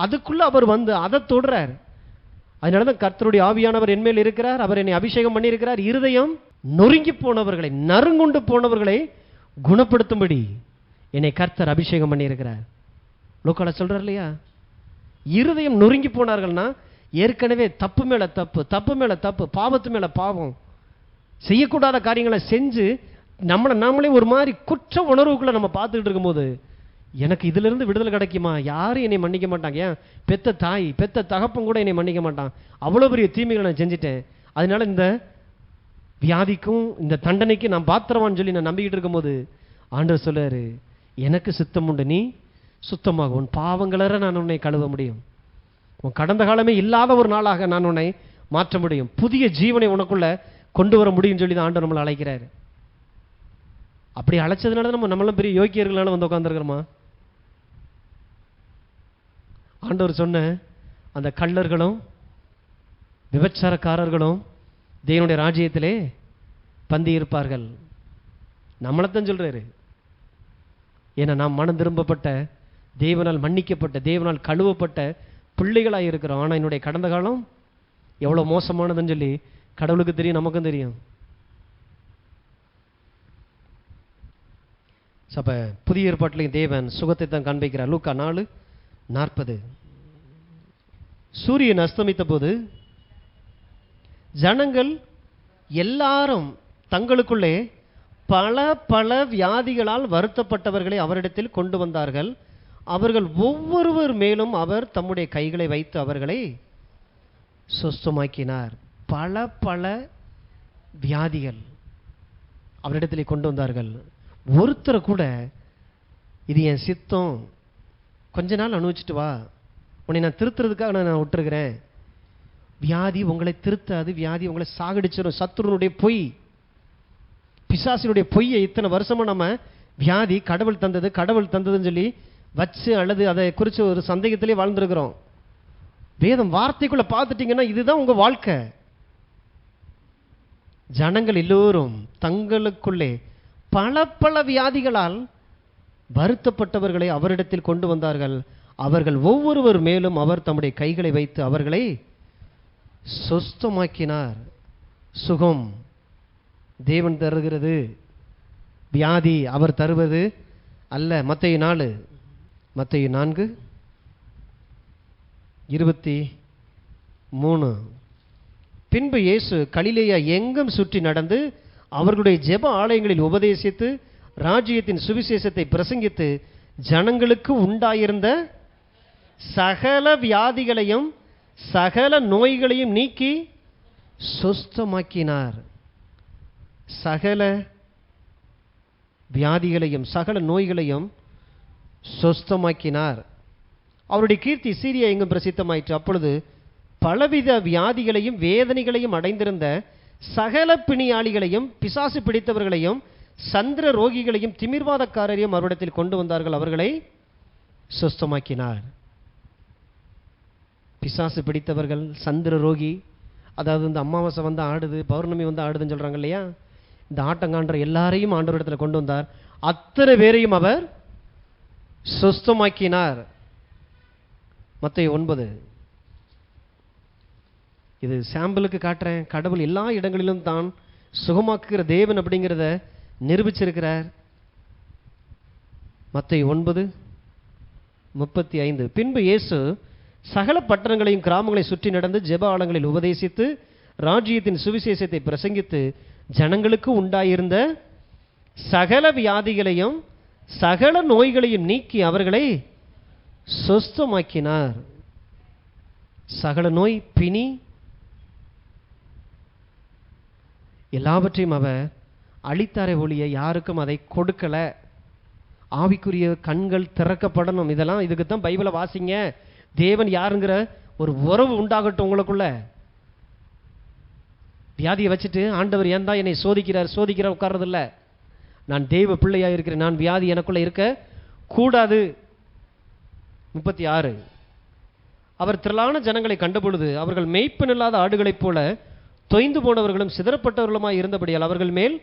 அதுக்குள்ள அவர் வந்து அதை தொடுறார். அதனால தான் கர்த்தருடைய ஆவியானவர் என்மேல் இருக்கிறார், அவர் என்னை அபிஷேகம் பண்ணியிருக்கிறார். இருதயம் நொறுங்கி போனவர்களை, நறுங்குண்டு போனவர்களை குணப்படுத்தும்படி என்னை கர்த்தர் அபிஷேகம் பண்ணியிருக்கிறார். லோக்கால சொல்றார் இல்லையா, இருதயம் நொறுங்கி போனார்கள்னா ஏற்கனவே தப்பு மேல தப்பு, தப்பு மேல தப்பு, பாவத்து மேல பாவம், செய்யக்கூடாத காரியங்களை செஞ்சு நாமளே ஒரு மாதிரி குற்ற உணர்வுக்குள்ள நம்ம பார்த்துக்கிட்டு இருக்கும்போது, எனக்கு இதுல இருந்து விடுதலை கிடைக்குமா? யாரும் என்னை மன்னிக்க மாட்டாங்க. ஏன் பெத்த தாய், பெத்த தகப்பன் கூட என்னை மன்னிக்க மாட்டான். அவ்வளோ பெரிய தீமைகளை நான் செஞ்சுட்டேன். அதனால இந்த வியாதிக்கும் இந்த தண்டனைக்கு நான் பாத்திரவான்னு சொல்லி நான் நம்பிக்கிட்டு இருக்கும்போது ஆண்டவர் சொல்றாரு, எனக்கு சித்தம் உண்டு, நீ சுத்தமாக, உன் பாவங்களற நான் உன்னை கழுவ முடியும், உன் கடந்த காலமே இல்லாத ஒரு நாளாக நான் உன்னை மாற்ற முடியும், புதிய ஜீவனை உனக்குள்ள கொண்டு வர முடியும் சொல்லி தான் ஆண்டவர் நம்மளை அழைக்கிறாரு. அப்படி அழைச்சதுனால நம்மளாம் பெரிய யோக்கியர்களால வந்து உட்காந்துருக்கிறோமா? ஆண்டவர் சொன்ன அந்த கள்ளர்களும் விபச்சாரக்காரர்களும் தேவனுடைய ராஜ்யத்திலே பந்தி இருப்பார்கள். நம்மளைத்தான் சொல்றாரு. ஏன்னா நாம் மனம் திரும்பப்பட்ட, தேவனால் மன்னிக்கப்பட்ட, தேவனால் கழுவப்பட்ட பிள்ளைகளாக இருக்கிறோம். ஆனால் என்னுடைய கடந்த காலம் எவ்வளோ மோசமானதுன்னு சொல்லி கடவுளுக்கு தெரியும், நமக்கும் தெரியும். அப்போ புதிய ஏற்பாட்டிலையும் தேவன் சுகத்தை தான் காண்பிக்கிறார். லூக்கா 4:40. சூரியன் அஸ்தமித்த போது ஜனங்கள் எல்லாரும் தங்களுக்குள்ளே பல பல வியாதிகளால் வருத்தப்பட்டவர்களை அவரிடத்தில் கொண்டு வந்தார்கள். அவர்கள் ஒவ்வொருவர் மேலும் அவர் தம்முடைய கைகளை வைத்து அவர்களை சுஸ்தமாக்கினார். பல பல வியாதிகள் அவரிடத்தில் கொண்டு வந்தார்கள். ஒருத்தரை கூட இது என் சித்தம், கொஞ்ச நாள் அனுபவிச்சுட்டு வா, உன்னை நான் திருத்துறதுக்காக நான் விட்டுருக்கிறேன், வியாதி உங்களை திருத்தாது, வியாதி உங்களை சாகடிச்சிடும். சத்துருனுடைய பொய், பிசாசினுடைய பொய்யை இத்தனை வருஷமா நம்ம வியாதி கடவுள் தந்தது, கடவுள் தந்ததுன்னு சொல்லி வச்சு அல்லது அதை குறித்து ஒரு சந்தேகத்திலே வாழ்ந்துருக்கிறோம். வேதம் வார்த்தைக்குள்ள பார்த்துட்டீங்கன்னா இதுதான் உங்க வாழ்க்கை. ஜனங்கள் எல்லோரும் தங்களுக்குள்ளே பல பல வியாதிகளால் வருத்தப்பட்டவர்களை அவரிடத்தில் கொண்டு வந்தார்கள். அவர்கள் ஒவ்வொருவர் மேலும் அவர் தம்முடைய கைகளை வைத்து அவர்களை சுஸ்தமாக்கினார். சுகம் தேவன் தருகிறது, வியாதி அவர் தருவது அல்ல. மத்தேயு 4:23. பின்பு இயேசு கலிலேயா எங்கும் சுற்றி நடந்து அவர்களுடைய ஜெப ஆலயங்களில் உபதேசித்து ராஜ்யத்தின் சுவிசேஷத்தை பிரசங்கித்து ஜனங்களுக்கு உண்டாயிருந்த சகல வியாதிகளையும் சகல நோய்களையும் நீக்கி சுஸ்தமாக்கினார். சகல வியாதிகளையும் சகல நோய்களையும் சுஸ்தமாக்கினார். அவருடைய கீர்த்தி சீரியா எங்கும் பிரசித்தமாயிற்று. அப்பொழுது பலவித வியாதிகளையும் வேதனைகளையும் அடைந்திருந்த சகல பிணியாளிகளையும் பிசாசு பிடித்தவர்களையும் சந்திர ரோகிகளையும் திமிர்வாதக்காரரையும் அவரிடத்தில் கொண்டு வந்தார்கள். அவர்களை சுஸ்தமாக்கினார். பிசாசு பிடித்தவர்கள், சந்திர ரோகி, அதாவது இந்த அமாவாசை வந்து ஆடுது, பௌர்ணமி வந்து ஆடுதுன்னு சொல்றாங்க இல்லையா, இந்த ஆட்டங்காண்ற எல்லாரையும் ஆண்டவரிடத்தில் கொண்டு வந்தார். அத்தனை பேரையும் அவர் சுஸ்தமாக்கினார். மத்தேயு 9. இது சாம்பிளுக்கு காட்டுறேன். கடவுள் எல்லா இடங்களிலும் தான் சுகமாக்குகிற தேவன் அப்படிங்கிறத நிரூபிச்சிருக்கிறார். மத்தேயு 9:35. பின்பு இயேசு சகல பட்டணங்களையும் கிராமங்களை சுற்றி நடந்து ஜெப ஆலயங்களில் உபதேசித்து ராஜ்யத்தின் சுவிசேஷத்தை பிரசங்கித்து ஜனங்களுக்கு உண்டாயிருந்த சகல வியாதிகளையும் சகல நோய்களையும் நீக்கி அவர்களை சொஸ்தமாக்கினார். சகல நோய், பிணி எல்லாவற்றையும் அவர் அளித்தாரே ஒழிய யாருக்கும் அதை கொடுக்கல. ஆவிக்குரிய கண்கள் திறக்கப்படணும். இதெல்லாம் இதுக்கு தான் பைபிளை வாசிங்க. தேவன் யாருங்கிற ஒரு உறவு உண்டாகட்டும் உங்களுக்குள்ள. வியாதியை வச்சுட்டு ஆண்டவர் ஏன் தான் என்னை சோதிக்கிறார் உட்கார்றதில்ல. நான் தெய்வ பிள்ளையா இருக்கிறேன், நான் வியாதி எனக்குள்ள இருக்க கூடாது. 36. அவர் திரளான ஜனங்களை கண்டபொழுது அவர்கள் மேய்ப்பன் இல்லாத ஆடுகளைப் போல தொய்ந்து போனவர்களும் சிதறப்பட்டவர்களுமாய் இருந்தபடியால் அவர்கள் மேல்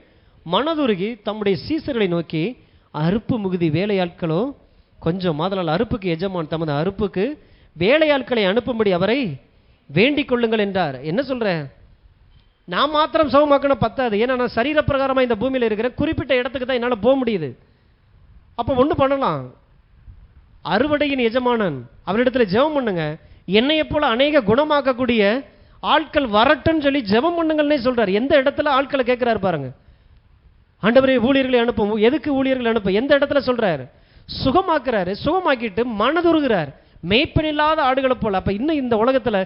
மனதுருகி தம்முடைய சீசர்களை நோக்கி, அறுப்பு மிகுதி வேலையாட்களோ கொஞ்சம், ஆதலால் அறுப்புக்கு எஜமான் தமது அறுப்புக்கு வேலையாட்களை அனுப்பும்படி அவரை வேண்டிக் கொள்ளுங்கள் என்றார். என்ன சொல்ற? நான் மாத்திரம் சுகமாக்கணும் பத்தாது. ஏன்னா நான் சரீர பிரகாரமாக இந்த பூமியில் இருக்கிறேன். குறிப்பிட்ட இடத்துக்கு தான் என்னால் போக முடியுது. அப்போ ஒன்று பண்ணலாம், அறுவடையின் எஜமானன் அவரிடத்துல ஜெபம் பண்ணுங்க. என்னைய போல அநேக குணமாக்கக்கூடிய ஆட்கள் வரட்டுன்னு சொல்லி ஜெபம் பண்ணுங்கள்னே சொல்றாரு. எந்த இடத்துல ஆட்களை கேட்கிறாரு பாருங்க. ஆண்டவரே ஊழியர்களை அனுப்பும். எதுக்கு ஊழியர்களை அனுப்ப? எந்த இடத்துல சொல்றாரு? சுகமாக்குறாரு. சுகமாக்கிட்டு மனதுருகிறார். மேய்ப்பன் இல்லாத ஆடுகளை போல. அப்ப இன்னும் இந்த உலகத்துல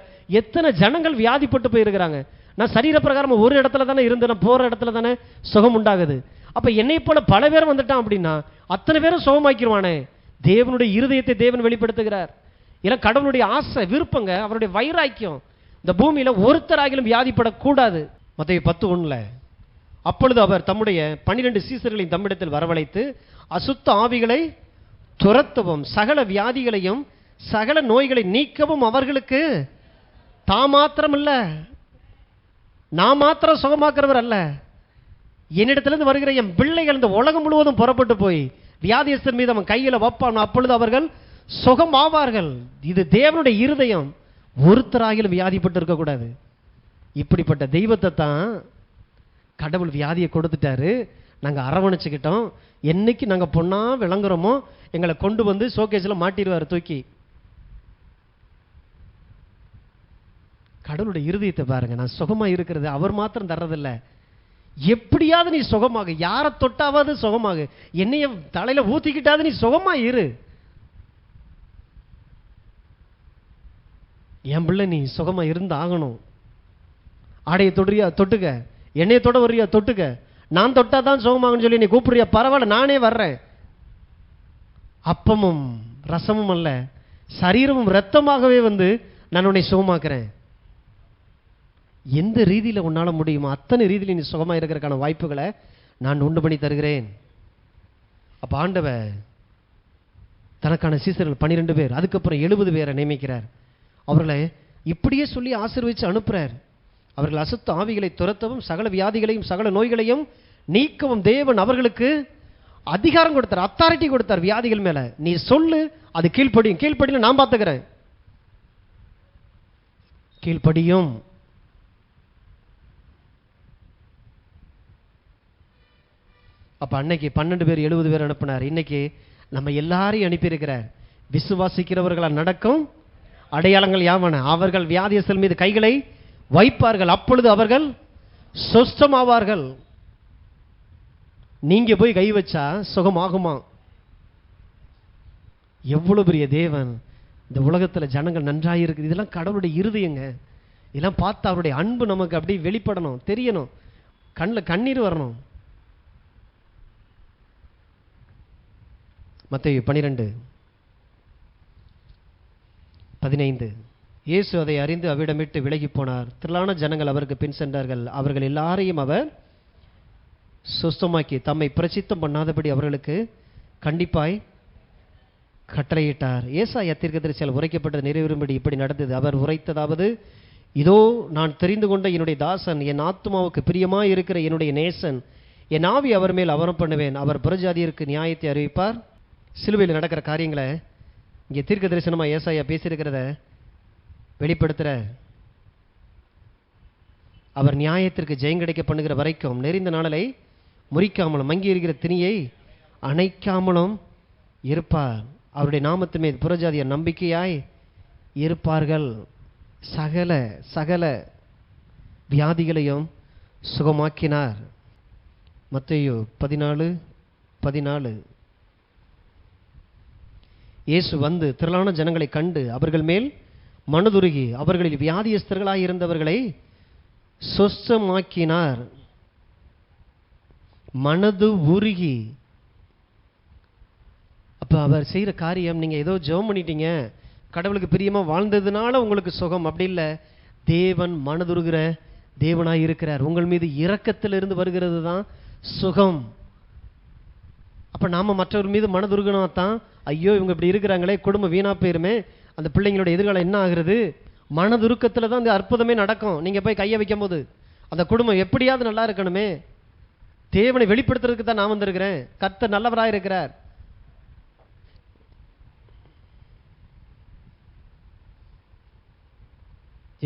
எத்தனை ஜனங்கள் வியாதிப்பட்டு போயிருக்கிறாங்க. நான் சரீர பிரகாரம் ஒரு இடத்துல தானே இருந்து, நான் போற இடத்துல தானே சுகம் உண்டாகுது. அப்ப என்னை போல பல பேர் வந்துட்டான் அப்படின்னா அத்தனை பேரும் சுகமாக்கிடுவானே. தேவனுடைய இருதயத்தை தேவன் வெளிப்படுத்துகிறார். இல்ல கடவுளுடைய ஆசை, விருப்பங்க, அவருடைய வைராக்கியம். இந்த பூமியில ஒருத்தராகிலும் வியாதிப்படக்கூடாது. மத்தேயு 10:1. அப்பொழுது அவர் தம்முடைய 12 சீசர்களையும் தம்மிடத்தில் வரவழைத்து அசுத்த ஆவிகளை துரத்தவும் சகல வியாதிகளையும் சகல நோய்களை நீக்கவும் அவர்களுக்கு மாத்திரம் இல்ல, நான் மாத்திரம் சுகமாக்குறவர் அல்ல, என்னிடத்திலிருந்து வருகிற என் பிள்ளைகள் இந்த உலகம் முழுவதும் புறப்பட்டு போய் வியாதியஸ்தர் மீது அவன் கையில வைப்பான், அப்பொழுது அவர்கள் சுகமாவார்கள். இது தேவனுடைய இருதயம். ஒருத்தராகிலும் வியாதிப்பட்டு இருக்கக்கூடாது. இப்படிப்பட்ட தெய்வத்தை தான் கடவுள் வியாதியை கொடுத்துட்டாரு. நாங்க அரவணைச்சுக்கிட்டோம். என்னைக்கு நாங்க பொண்ணா விளங்குறோமோ எங்களை கொண்டு வந்து ஷோகேஸ்ல மாட்டிடுவார் தூக்கி. கடவுளுடைய இருதயத்தை பாருங்க. நான் சுகமா இருக்கிறது அவர் மாத்திரம் தர்றதில்ல. எப்படியாவது நீ சுகமாக, யாரை தொட்டாவது சுகமாக, என்னைய தலையில ஊத்திக்கிட்டாவது நீ சுகமா இரு. என் பிள்ளை நீ சுகமா இருந்து ஆகணும். ஆடையை தொடுறியா தொட்டுக்க, என்னைய தொட வர்றியா தொட்டுக்க, நான் தொட்டாதான் சுகமாகன்னு சொல்லி நீ கூப்பிடுறியா, பரவாயில்ல நானே வர்றேன். அப்பமும் ரசமும் அல்ல, சரீரமும் ரத்தமாகவே வந்து நான் உன்னை சுகமாக்குறேன். எந்த ரீதியில் உன்னால முடியுமோ அத்தனை ரீதியில் நீ சுகமா இருக்கிறதுக்கான வாய்ப்புகளை நான் உண்டு பண்ணி தருகிறேன். அப்ப ஆண்டவர் தனக்கான சீசர்கள் 12 பேர், அதுக்கப்புறம் 70 பேரை நியமிக்கிறார். அவர்களை இப்படியே சொல்லி ஆசீர்வதிச்சு அனுப்புறார். அவர்கள் அசுத்த ஆவிகளை துரத்தவும் சகல வியாதிகளையும் சகல நோய்களையும் நீக்கவும் தேவன் அவர்களுக்கு அதிகாரம் கொடுத்தார், அத்தாரிட்டி கொடுத்தார் வியாதிகள் மேல. நீ சொல்லு, அது கீழ்ப்படியும். கீழ்ப்படியும் நான் பார்த்துக்கிறேன். கீழ்ப்படியும். அப்ப அன்னைக்கு 12 பேர் 70 பேர் அனுப்பினார். இன்னைக்கு நம்ம எல்லாரையும் அனுப்பியிருக்கிறார். விசுவாசிக்கிறவர்களால் நடக்கும் அடையாளங்கள் யாவன? அவர்கள் வியாதியஸ்தர் மீது கைகளை வைப்பார்கள், அப்பொழுது அவர்கள் சொஸ்தமாவார்கள். நீங்க போய் கை வச்சா சுகமாகுமா? எவ்வளவு பெரிய தேவன்! இந்த உலகத்துல ஜனங்கள் நன்றாயிருக்கு. இதெல்லாம் கடவுளுடைய இருதயங்க. இதெல்லாம் பார்த்து அவருடைய அன்பு நமக்கு அப்படி வெளிப்படணும், தெரியணும், கண்ணில் கண்ணீர் வரணும். மத்தேயு 12:15. இயேசு அதை அறிந்து அவ்விடமிட்டு விலகி போனார். திரளான ஜனங்கள் அவருக்கு பின் சென்றார்கள். அவர்கள் எல்லாரையும் அவர் சுஸ்தமாக்கி தம்மை பிரசித்தம் பண்ணாதபடி அவர்களுக்கு கண்டிப்பாய் கட்டளையிட்டார். ஏசாயா தீர்க்கதரிசியால் உரைக்கப்பட்டது நிறைவேறும்படி இப்படி நடந்தது. அவர் உரைத்ததாவது, இதோ நான் தெரிந்து கொண்ட என்னுடைய தாசன், என் ஆத்துமாவுக்கு பிரியமாய் இருக்கிற என்னுடைய நேசன், என் ஆவி அவர் மேல் அவரம் பண்ணுவேன். அவர் புறஜாதியருக்கு நியாயத்தை அறிவிப்பார். சிலுவையில் நடக்கிற காரியங்களை இங்கே தீர்க்க தரிசனமாக ஏசாயா பேசியிருக்கிறத வெளிப்படுத்துகிற அவர் நியாயத்திற்கு ஜெயம் கிடைக்க பண்ணுகிற வரைக்கும் நெறிந்த நாளை முறிக்காமலும் மங்கி இருக்கிற திணியை அணைக்காமலும் இருப்பார். அவருடைய நாமத்தின் மீது புறஜாதியர் நம்பிக்கையாய் இருப்பார்கள். சகல சகல வியாதிகளையும் சுகமாக்கினார். மத்தேயு 14:14. இயேசு வந்து திரளான ஜனங்களை கண்டு அவர்கள் மேல் மனதுருகி அவர்களில் வியாதியஸ்தர்களாய் இருந்தவர்களை சொஸ்தமாக்கினார். மனது உருகி. அப்ப அவர் செய்யற காரியம், நீங்க ஏதோ ஜெபம் பண்ணிட்டீங்க, கடவுளுக்கு பிரியமா வாழ்ந்ததுனால உங்களுக்கு சுகம், அப்படி இல்லை. தேவன் மனதுருகிற தேவனாய் இருக்கிறார். உங்கள் மீது இரக்கத்திலிருந்து வருகிறது தான் சுகம். அப்ப நாம மற்றவர் மீது மனதுருகனா தான், ஐயோ இவங்க இப்படி இருக்கிறாங்களே, குடும்பம் வீணா போயிருமே, அந்த பிள்ளைங்களோட எதிர்காலம் என்ன ஆகுறது, மனதுருக்கத்துல தான் இந்த அற்புதமே நடக்கும். நீங்க போய் கையை வைக்கும் போது அந்த குடும்பம் எப்படியாவது நல்லா இருக்கணுமே, தேவனை வெளிப்படுத்துறதுக்கு தான் நான் வந்திருக்கிறேன், கர்த்தர் நல்லவராய் இருக்கிறார்.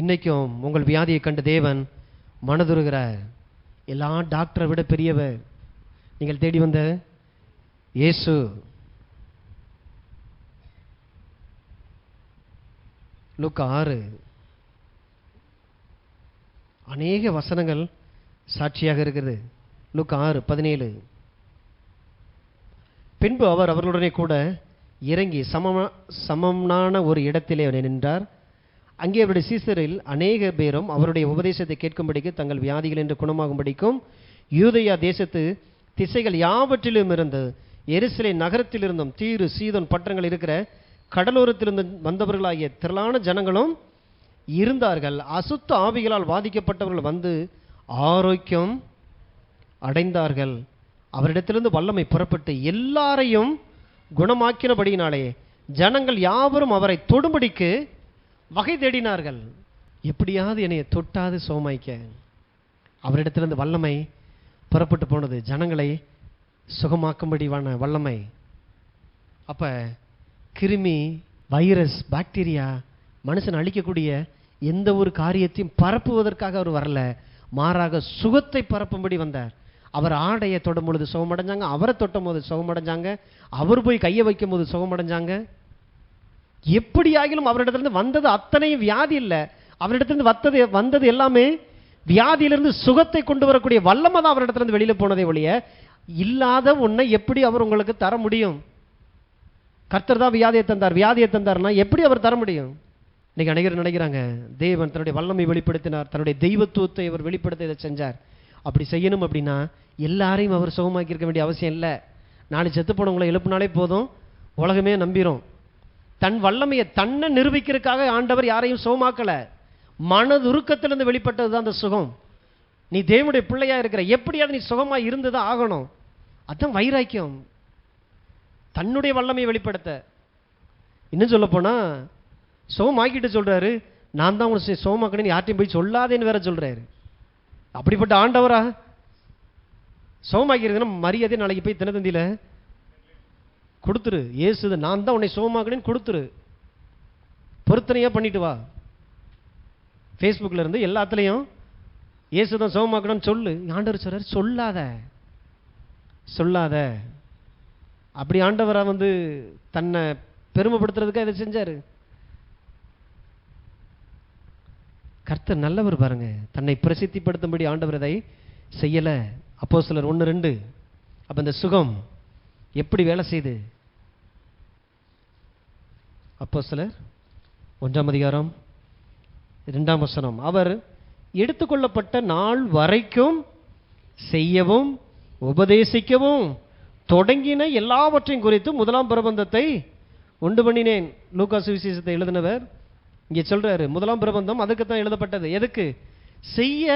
இன்னைக்கும் உங்கள் வியாதியை கண்டு தேவன் மனதுருகிறார். எல்லா டாக்டரை விட பெரியவர் நீங்கள் தேடி வந்த இயேசு. லூக்கா 6 அநேக வசனங்கள் சாட்சியாக இருக்கிறது. லூக்கா 6:17. பின்பு அவர் அவர்களுடனே கூட இறங்கி சமமான ஒரு இடத்திலே நின்றார். அங்கே அவருடைய சீசரில் அநேக பேரும் அவருடைய உபதேசத்தை கேட்கும்படிக்கு தங்கள் வியாதிகள் என்று குணமாகும்படிக்கும் யூதேயா தேசத்து திசைகள் யாவற்றிலும் இருந்து எருசலேம் நகரத்திலிருந்தும் தீரு சீதோன் பட்டணங்கள் இருக்கிற கடலோரத்திலிருந்து வந்தவர்களாகிய திரளான ஜனங்களும் இருந்தார்கள். அசுத்த ஆவிகளால் பாதிக்கப்பட்டவர்கள் வந்து ஆரோக்கியம் அடைந்தார்கள். அவரிடத்திலிருந்து வல்லமை புறப்பட்டு எல்லாரையும் குணமாக்கினபடியினாலே ஜனங்கள் யாவரும் அவரை தொடும்படிக்கு வகை தேடினார்கள். எப்படியாவது என்னை தொட்டாது சுகமாய்க்க. அவரிடத்திலிருந்து வல்லமை புறப்பட்டு போனது, ஜனங்களை சுகமாக்கும்படியான வல்லமை. அப்ப கிருமி, வைரஸ், பாக்டீரியா, மனுஷன் அழிக்கக்கூடிய எந்த ஒரு காரியத்தையும் பரப்புவதற்காக அவர் வரல, மாறாக சுகத்தை பரப்பும்படி வந்தார். அவர் ஆடையை தொடும் பொழுது சுகமடைஞ்சாங்க, அவரை தொட்டும் போது சுகமடைஞ்சாங்க, அவர் போய் கையை வைக்கும் போது சுகமடைஞ்சாங்க. எப்படியாகிலும் அவரிடத்திலிருந்து வந்தது அத்தனையும் வியாதி இல்லை, அவரிடத்திலிருந்து வந்தது எல்லாமே வியாதியிலிருந்து சுகத்தை கொண்டு வரக்கூடிய வல்லமை தான் அவரிடத்திலிருந்து வெளியில போனதே ஒழிய, இல்லாத ஒன்றை எப்படி அவர் உங்களுக்கு தர முடியும்? கர்த்தர் தான் வியாதியை தந்தார். வியாதியை தந்தார்னா எப்படி அவர் தர முடியும்? இன்னைக்கு அனைவரும் நினைக்கிறாங்க தேவன் தன்னுடைய வல்லமை வெளிப்படுத்தினார், தன்னுடைய தெய்வத்துவத்தை அவர் வெளிப்படுத்த இதை செஞ்சார். அப்படி செய்யணும் அப்படின்னா எல்லாரையும் அவர் சுகமாக்கி இருக்க வேண்டிய அவசியம் இல்லை. நாளை செத்து போனவங்களை எழுப்புனாலே போதும், உலகமே நம்பிரும். தன் வல்லமையை தன்னை நிரூபிக்கிறதுக்காக ஆண்டவர் யாரையும் சுகமாக்கல. மனதுருக்கத்திலிருந்து வெளிப்பட்டது தான் அந்த சுகம். நீ தேவனுடைய பிள்ளையா இருக்கிற, எப்படியாவது நீ சுகமா இருந்துதான் ஆகணும். அதுதான் வைராக்கியம், தன்னுடைய வல்லமையை வெளிப்படுத்த. இன்னும் சொல்ல போனா சுகமாக்கிட்டு சொல்றாரு, நான் தான் உனக்கு சுகமாக்கணும்னு யார்ட்டையும் போய் சொல்லாதேன்னு வேற சொல்றாரு. அப்படிப்பட்ட ஆண்டவரா? சுகமாக்கிறதுன்னா மரியாதை நாளைக்கு போய் தினத்தந்தியில கொடுத்துரு, ஏசுது நான் தான் உன்னை சுகமாக்கணும்னு கொடுத்துரு, பொருத்தனையா பண்ணிட்டு வா. ஃபேஸ்புக்கில் இருந்து எல்லாத்துலேயும் இயேசுதான் சுகமாக்கணும்னு சொல்லு. ஆண்டவர் சொல்றாரு சொல்லாத சொல்லாத. அப்படி ஆண்டவரா வந்து தன்னை பெருமைப்படுத்துறதுக்காக இதை செஞ்சாரு. கர்த்தர் நல்லவர் பாருங்க, தன்னை பிரசித்திப்படுத்தும்படி ஆண்டவர் இதை செய்யல. அப்போஸ்தலர் 1:2. அப்ப இந்த சுகம் எப்படி வேலை செய்து? அப்போஸ்தலர் 1:2 அவர் எடுத்துக்கொள்ளப்பட்ட நாள் வரைக்கும் செய்யவும் உபதேசிக்கவும் தொடங்கின எல்லாவற்றையும் குறித்து முதலாம் பிரபந்தத்தை உண்டு பண்ணினேன். லூக்கா சுவிசேஷத்தை எழுதினவர் இங்கே சொல்றாரு, முதலாம் பிரபந்தம் அதுக்கு தான் எழுதப்பட்டது. எதுக்கு? செய்ய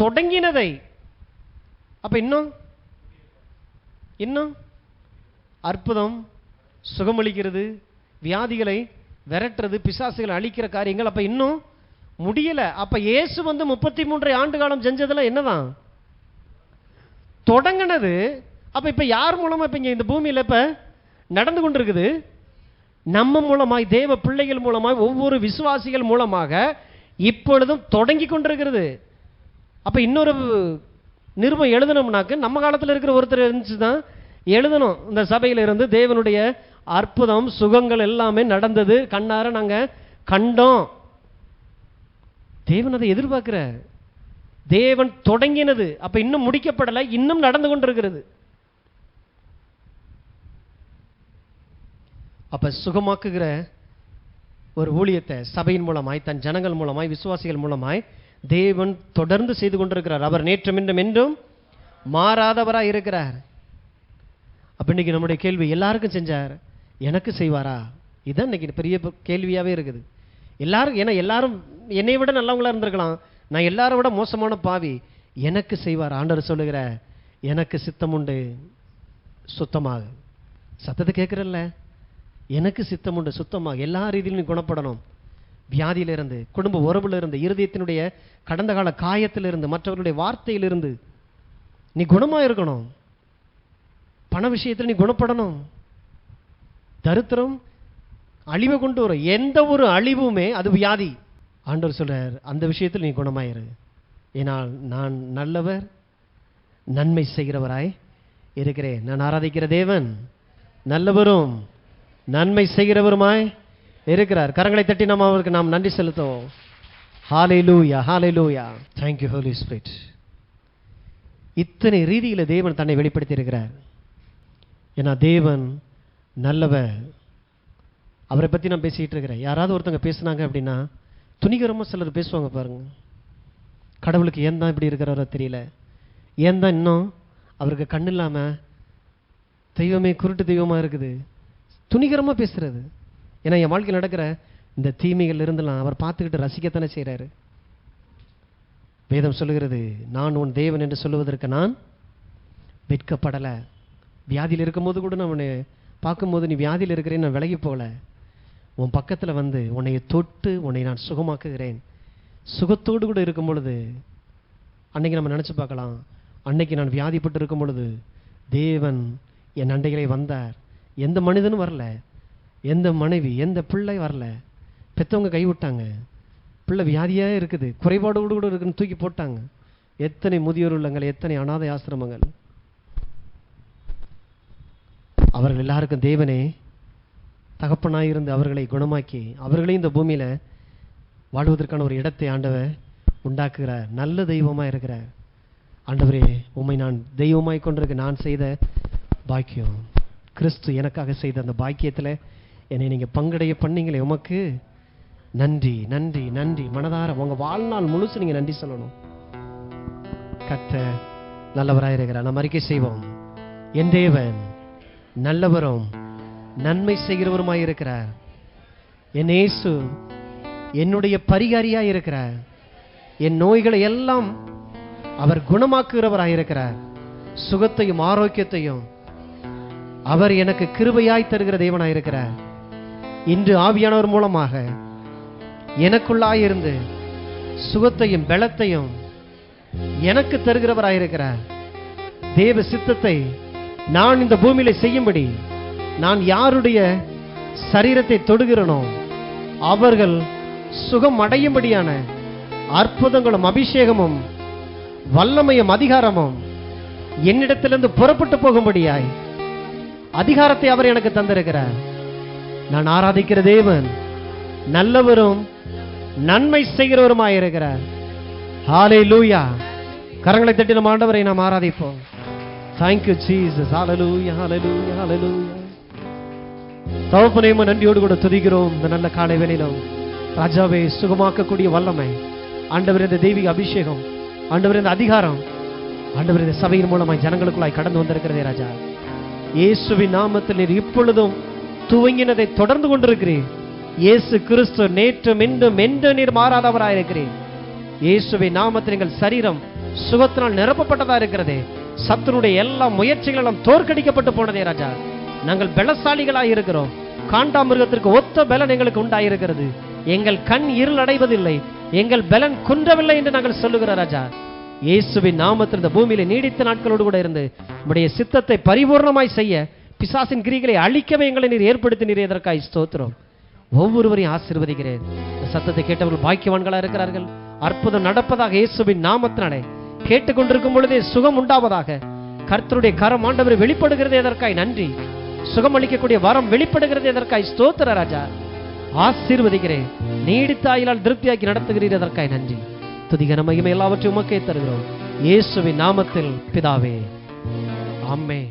தொடங்கினதை. அப்ப இன்னும் இன்னும் அற்புதம், சுகமளிக்கிறது, வியாதிகளை விரட்டுறது, பிசாசுகளை அழிக்கிற காரியங்கள் அப்ப இன்னும் முடியல. அப்ப இயேசு வந்து 33 ஆண்டு காலம் செஞ்சதெல்லாம் என்னதான்? தொடங்கினது. அப்ப இப்ப யார் மூலமா இப்ப இந்த பூமியில இப்ப நடந்து கொண்டிருக்குது? நம்ம மூலமாய், தேவ பிள்ளைகள் மூலமாய், ஒவ்வொரு விசுவாசிகள் மூலமாக இப்பொழுதும் தொடங்கி கொண்டிருக்கிறது. அப்ப இன்னொரு நிருபம் எழுதணும்னாக்க நம்ம காலத்தில் இருக்கிற ஒருத்தர் இருந்துச்சுதான் எழுதணும். இந்த சபையில் இருந்து தேவனுடைய அற்புதம் சுகங்கள் எல்லாமே நடந்தது, கண்ணார நாங்க கண்டோம். தேவன் அதை எதிர்பார்க்கிற. தேவன் தொடங்கினது அப்ப இன்னும் முடிக்கப்படலை, இன்னும் நடந்து கொண்டிருக்கிறது. அப்ப சுகமாக்குகிற ஒரு ஊழியத்தை சபையின் மூலமாய், தன் ஜனங்கள் மூலமாய், விசுவாசிகள் மூலமாய் தேவன் தொடர்ந்து செய்து கொண்டிருக்கிறார். அவர் நேற்றும் இன்றும் என்றும் மாறாதவராய் இருக்கிறார். அப்ப இன்னைக்கு நம்முடைய கேள்வி, எல்லாருக்கும் செஞ்சார், எனக்கு செய்வாரா? இதுதான் இன்னைக்கு பெரிய கேள்வியாவே இருக்குது. எல்லாரும், ஏன்னா எல்லாரும் என்னை விட நல்லவங்களா இருந்திருக்கலாம், நான் எல்லாரை விட மோசமான பாவி, எனக்கு செய்வார். ஆண்டவர் சொல்லுகிற, எனக்கு சித்தம் உண்டு, சுத்தமாக. சத்தத்தை கேட்கிறல்ல, எனக்கு சித்தம் உண்டு, சுத்தமாக. எல்லா ரீதியிலும் நீ குணப்படணும். வியாதியிலிருந்து, குடும்ப உறவுல, இருதயத்தினுடைய கடந்த கால காயத்திலிருந்து, மற்றவர்களுடைய வார்த்தையிலிருந்து நீ குணமா இருக்கணும். பண விஷயத்தில் நீ குணப்படணும். தரித்திரம் அழிவை கொண்டு வரும். எந்த ஒரு அழிவுமே அது வியாதி. ஆண்டவர் சொல்றார், அந்த விஷயத்தில் நீ குணமாயிரு. ஏனால் நான் நல்லவர், நன்மை செய்கிறவராய் இருக்கிறேன். நான் ஆராதிக்கிற தேவன் நல்லவரும் நன்மை செய்கிறவருமாய் இருக்கிறார். கரங்களை தட்டி நாம் அவருக்கு நாம் நன்றி செலுத்துவோம். ஹalleluya, hallelujah. Thank you Holy Spirit. இத்தனை ரீதியில் தேவன் தன்னை வெளிப்படுத்தி இருக்கிறார். ஏன்னா தேவன் நல்லவர். அவரை பற்றி நான் பேசிகிட்டு இருக்கிறேன். யாராவது ஒருத்தங்க பேசுனாங்க அப்படின்னா துணிகரமாக சிலர் பேசுவாங்க பாருங்க. கடவுளுக்கு ஏன் தான் இப்படி இருக்கிறாரோ தெரியல, ஏன் தான் இன்னும் அவருக்கு கண் இல்லாமல் தெய்வமே குருட்டு தெய்வமாக இருக்குது, துணிகரமாக பேசுறது. ஏன்னா என் வாழ்க்கையில் நடக்கிற இந்த தீமைகள் இருந்தெல்லாம் அவர் பார்த்துக்கிட்டு ரசிக்கத்தானே செய்கிறாரு. வேதம் சொல்லுகிறது, நான் உன் தேவன் என்று சொல்லுவதற்கு நான் வெட்கப்படலை. வியாதியில் இருக்கும்போது கூட நான் உன்னை பார்க்கும்போது, நீ வியாதியில் இருக்கிறேன்னு நான் விலகி போகல. உன் பக்கத்தில் வந்து உன்னை தொட்டு உன்னை நான் சுகமாக்குகிறேன். சுகத்தோடு கூட இருக்கும் பொழுது அன்னைக்கு நம்ம நினச்சி பார்க்கலாம், அன்னைக்கு நான் வியாதிப்பட்டு இருக்கும் பொழுது தேவன் என் அண்டைகளை வந்தார். எந்த மனிதனும் வரல, எந்த மனைவி, எந்த பிள்ளை வரல. பெற்றவங்க கைவிட்டாங்க, பிள்ளை வியாதியாக இருக்குது, குறைபாடோடு கூட இருக்குன்னு தூக்கி போட்டாங்க. எத்தனை முதியோர் உள்ளங்கள், எத்தனை அனாதை ஆசிரமங்கள். அவர்கள் எல்லாருக்கும் தேவனே தகப்பனாயிருந்து அவர்களை குணமாக்கி அவர்களையும் இந்த பூமியில் வாழ்வதற்கான ஒரு இடத்தை ஆண்டவர் உண்டாக்குகிறார். நல்ல தெய்வமாக இருக்கிறார். ஆண்டவரே, உம்மை நான் தெய்வமாய் கொண்டிருக்க நான் செய்த பாக்கியம், கிறிஸ்து எனக்காக செய்த அந்த பாக்கியத்தில் என்னை நீங்கள் பங்கடைய பண்ணீங்களே, உமக்கு நன்றி நன்றி நன்றி. மனதார உங்கள் வாழ்நாள் முழுசு நீங்கள் நன்றி சொல்லணும். கர்த்தர் நல்லவராக இருக்கிறார். நாம் அறிக்கை செய்வோம், என் தேவன் நல்லவரும் நன்மை செய்கிறவருமாய் இருக்கிறார். என் இயேசு என்னுடைய பரிகாரியாய் இருக்கிறார். என் நோய்களை எல்லாம் அவர் குணமாக்குகிறவராய் இருக்கிறார். சுகத்தையும் ஆரோக்கியத்தையும் அவர் எனக்கு கிருபையாய் தருகிற தேவனாய் இருக்கிறார். இன்று ஆவியானவர் மூலமாக எனக்குள்ளாயிருந்து சுகத்தையும் பலத்தையும் எனக்கு தருகிறவராய் இருக்கிறார். தேவ சித்தத்தை நான் இந்த பூமியில செய்யும்படி நான் யாருடைய சரீரத்தை தொடுகிறனோ அவர்கள் சுகம் அடையும்படியான அற்புதங்களும் அபிஷேகமும் வல்லமையும் அதிகாரமும் என்னிடத்திலிருந்து புறப்பட்டு போகும்படியாய் அதிகாரத்தை அவர் எனக்கு தந்திருக்கிறார். நான் ஆராதிக்கிற தேவன் நல்லவரும் நன்மை செய்கிறவருமாயிருக்கிறார். ஹalleluya. கரங்களை தட்டி நம் ஆண்டவரை நாம் ஆராதிப்போம். Thank you Jesus. Hallelujah, hallelujah, hallelujah. தகப்பனே, நன்றியோடு கூட துதிக்கிறோம். இந்த நல்ல காலை வேளையிலும் ராஜாவே, சுகமாக்கக்கூடிய வல்லமை ஆண்டவர், இந்த தெய்வீக அபிஷேகம் ஆண்டவர், இந்த அதிகாரம் ஆண்டவர் இந்த சபையின் மூலமாய் ஜனங்களுக்குள்ளாய் கடந்து வந்திருக்கிறதே ராஜா. இயேசுவின் நாமத்தில் நீர் இப்பொழுதும் துவங்கினதை தொடர்ந்து கொண்டிருக்கிறீர். இயேசு கிறிஸ்து நேற்றும் இன்றும் என்று நீர் மாறாதவராயிருக்கிறீர். இயேசுவின் நாமத்தில் எங்கள் சரீரம் சுகத்தினால் நிரப்பப்பட்டதா இருக்கிறதே. சத்துருடைய எல்லா முயற்சிகளும் தோற்கடிக்கப்பட்டு போனதே ராஜா. நாங்கள் பலசாலிகளாய் இருக்கிறோம். காண்டாமிருகத்திற்கு ஒத்த பலன் எங்களுக்கு உண்டாயிருக்கிறது. எங்கள் கண் இருள் அடைவதில்லை, எங்கள் பலன் குன்றவில்லை என்று நாங்கள் சொல்லுகிற ராஜா. இயேசுவின் நாமத்தில் இந்த பூமியில நீடித்த நாட்களோடு கூட இருந்து நம்முடைய சித்தத்தை பரிபூர்ணமாய் செய்ய, பிசாசின் கிரிகளை அழிக்கவே எங்களை நீர் ஏற்படுத்தினீர். எதற்காய் ஸ்தோத்திரம். ஒவ்வொருவரையும் ஆசீர்வதிக்கிறேன். இந்த சத்தத்தை கேட்டவர்கள் பாக்கியவான்களா இருக்கிறார்கள். அற்புதம் நடப்பதாக இயேசுவின் நாமத்தினாலே கேட்டுக்கொண்டிருக்கும் பொழுதே சுகம் உண்டாவதாக. கர்த்தருடைய கரம் ஆண்டவர் வெளிப்படுகிறது எதற்காய் நன்றி. சுகமளிக்கக்கூடிய வரம் வெளிப்படுகிறது எதற்காய் ஸ்தோத்திர ராஜா. ஆசீர்வதிக்கிறேன். நீடித்த ஆயுளால் திருப்தியாக்கி நடத்துகிறீர் எதற்காய் நன்றி. துதிகன மகிமை எல்லாவற்றையும் உமக்கே தருகிறோம். இயேசுவின் நாமத்தில் பிதாவே, ஆமென்.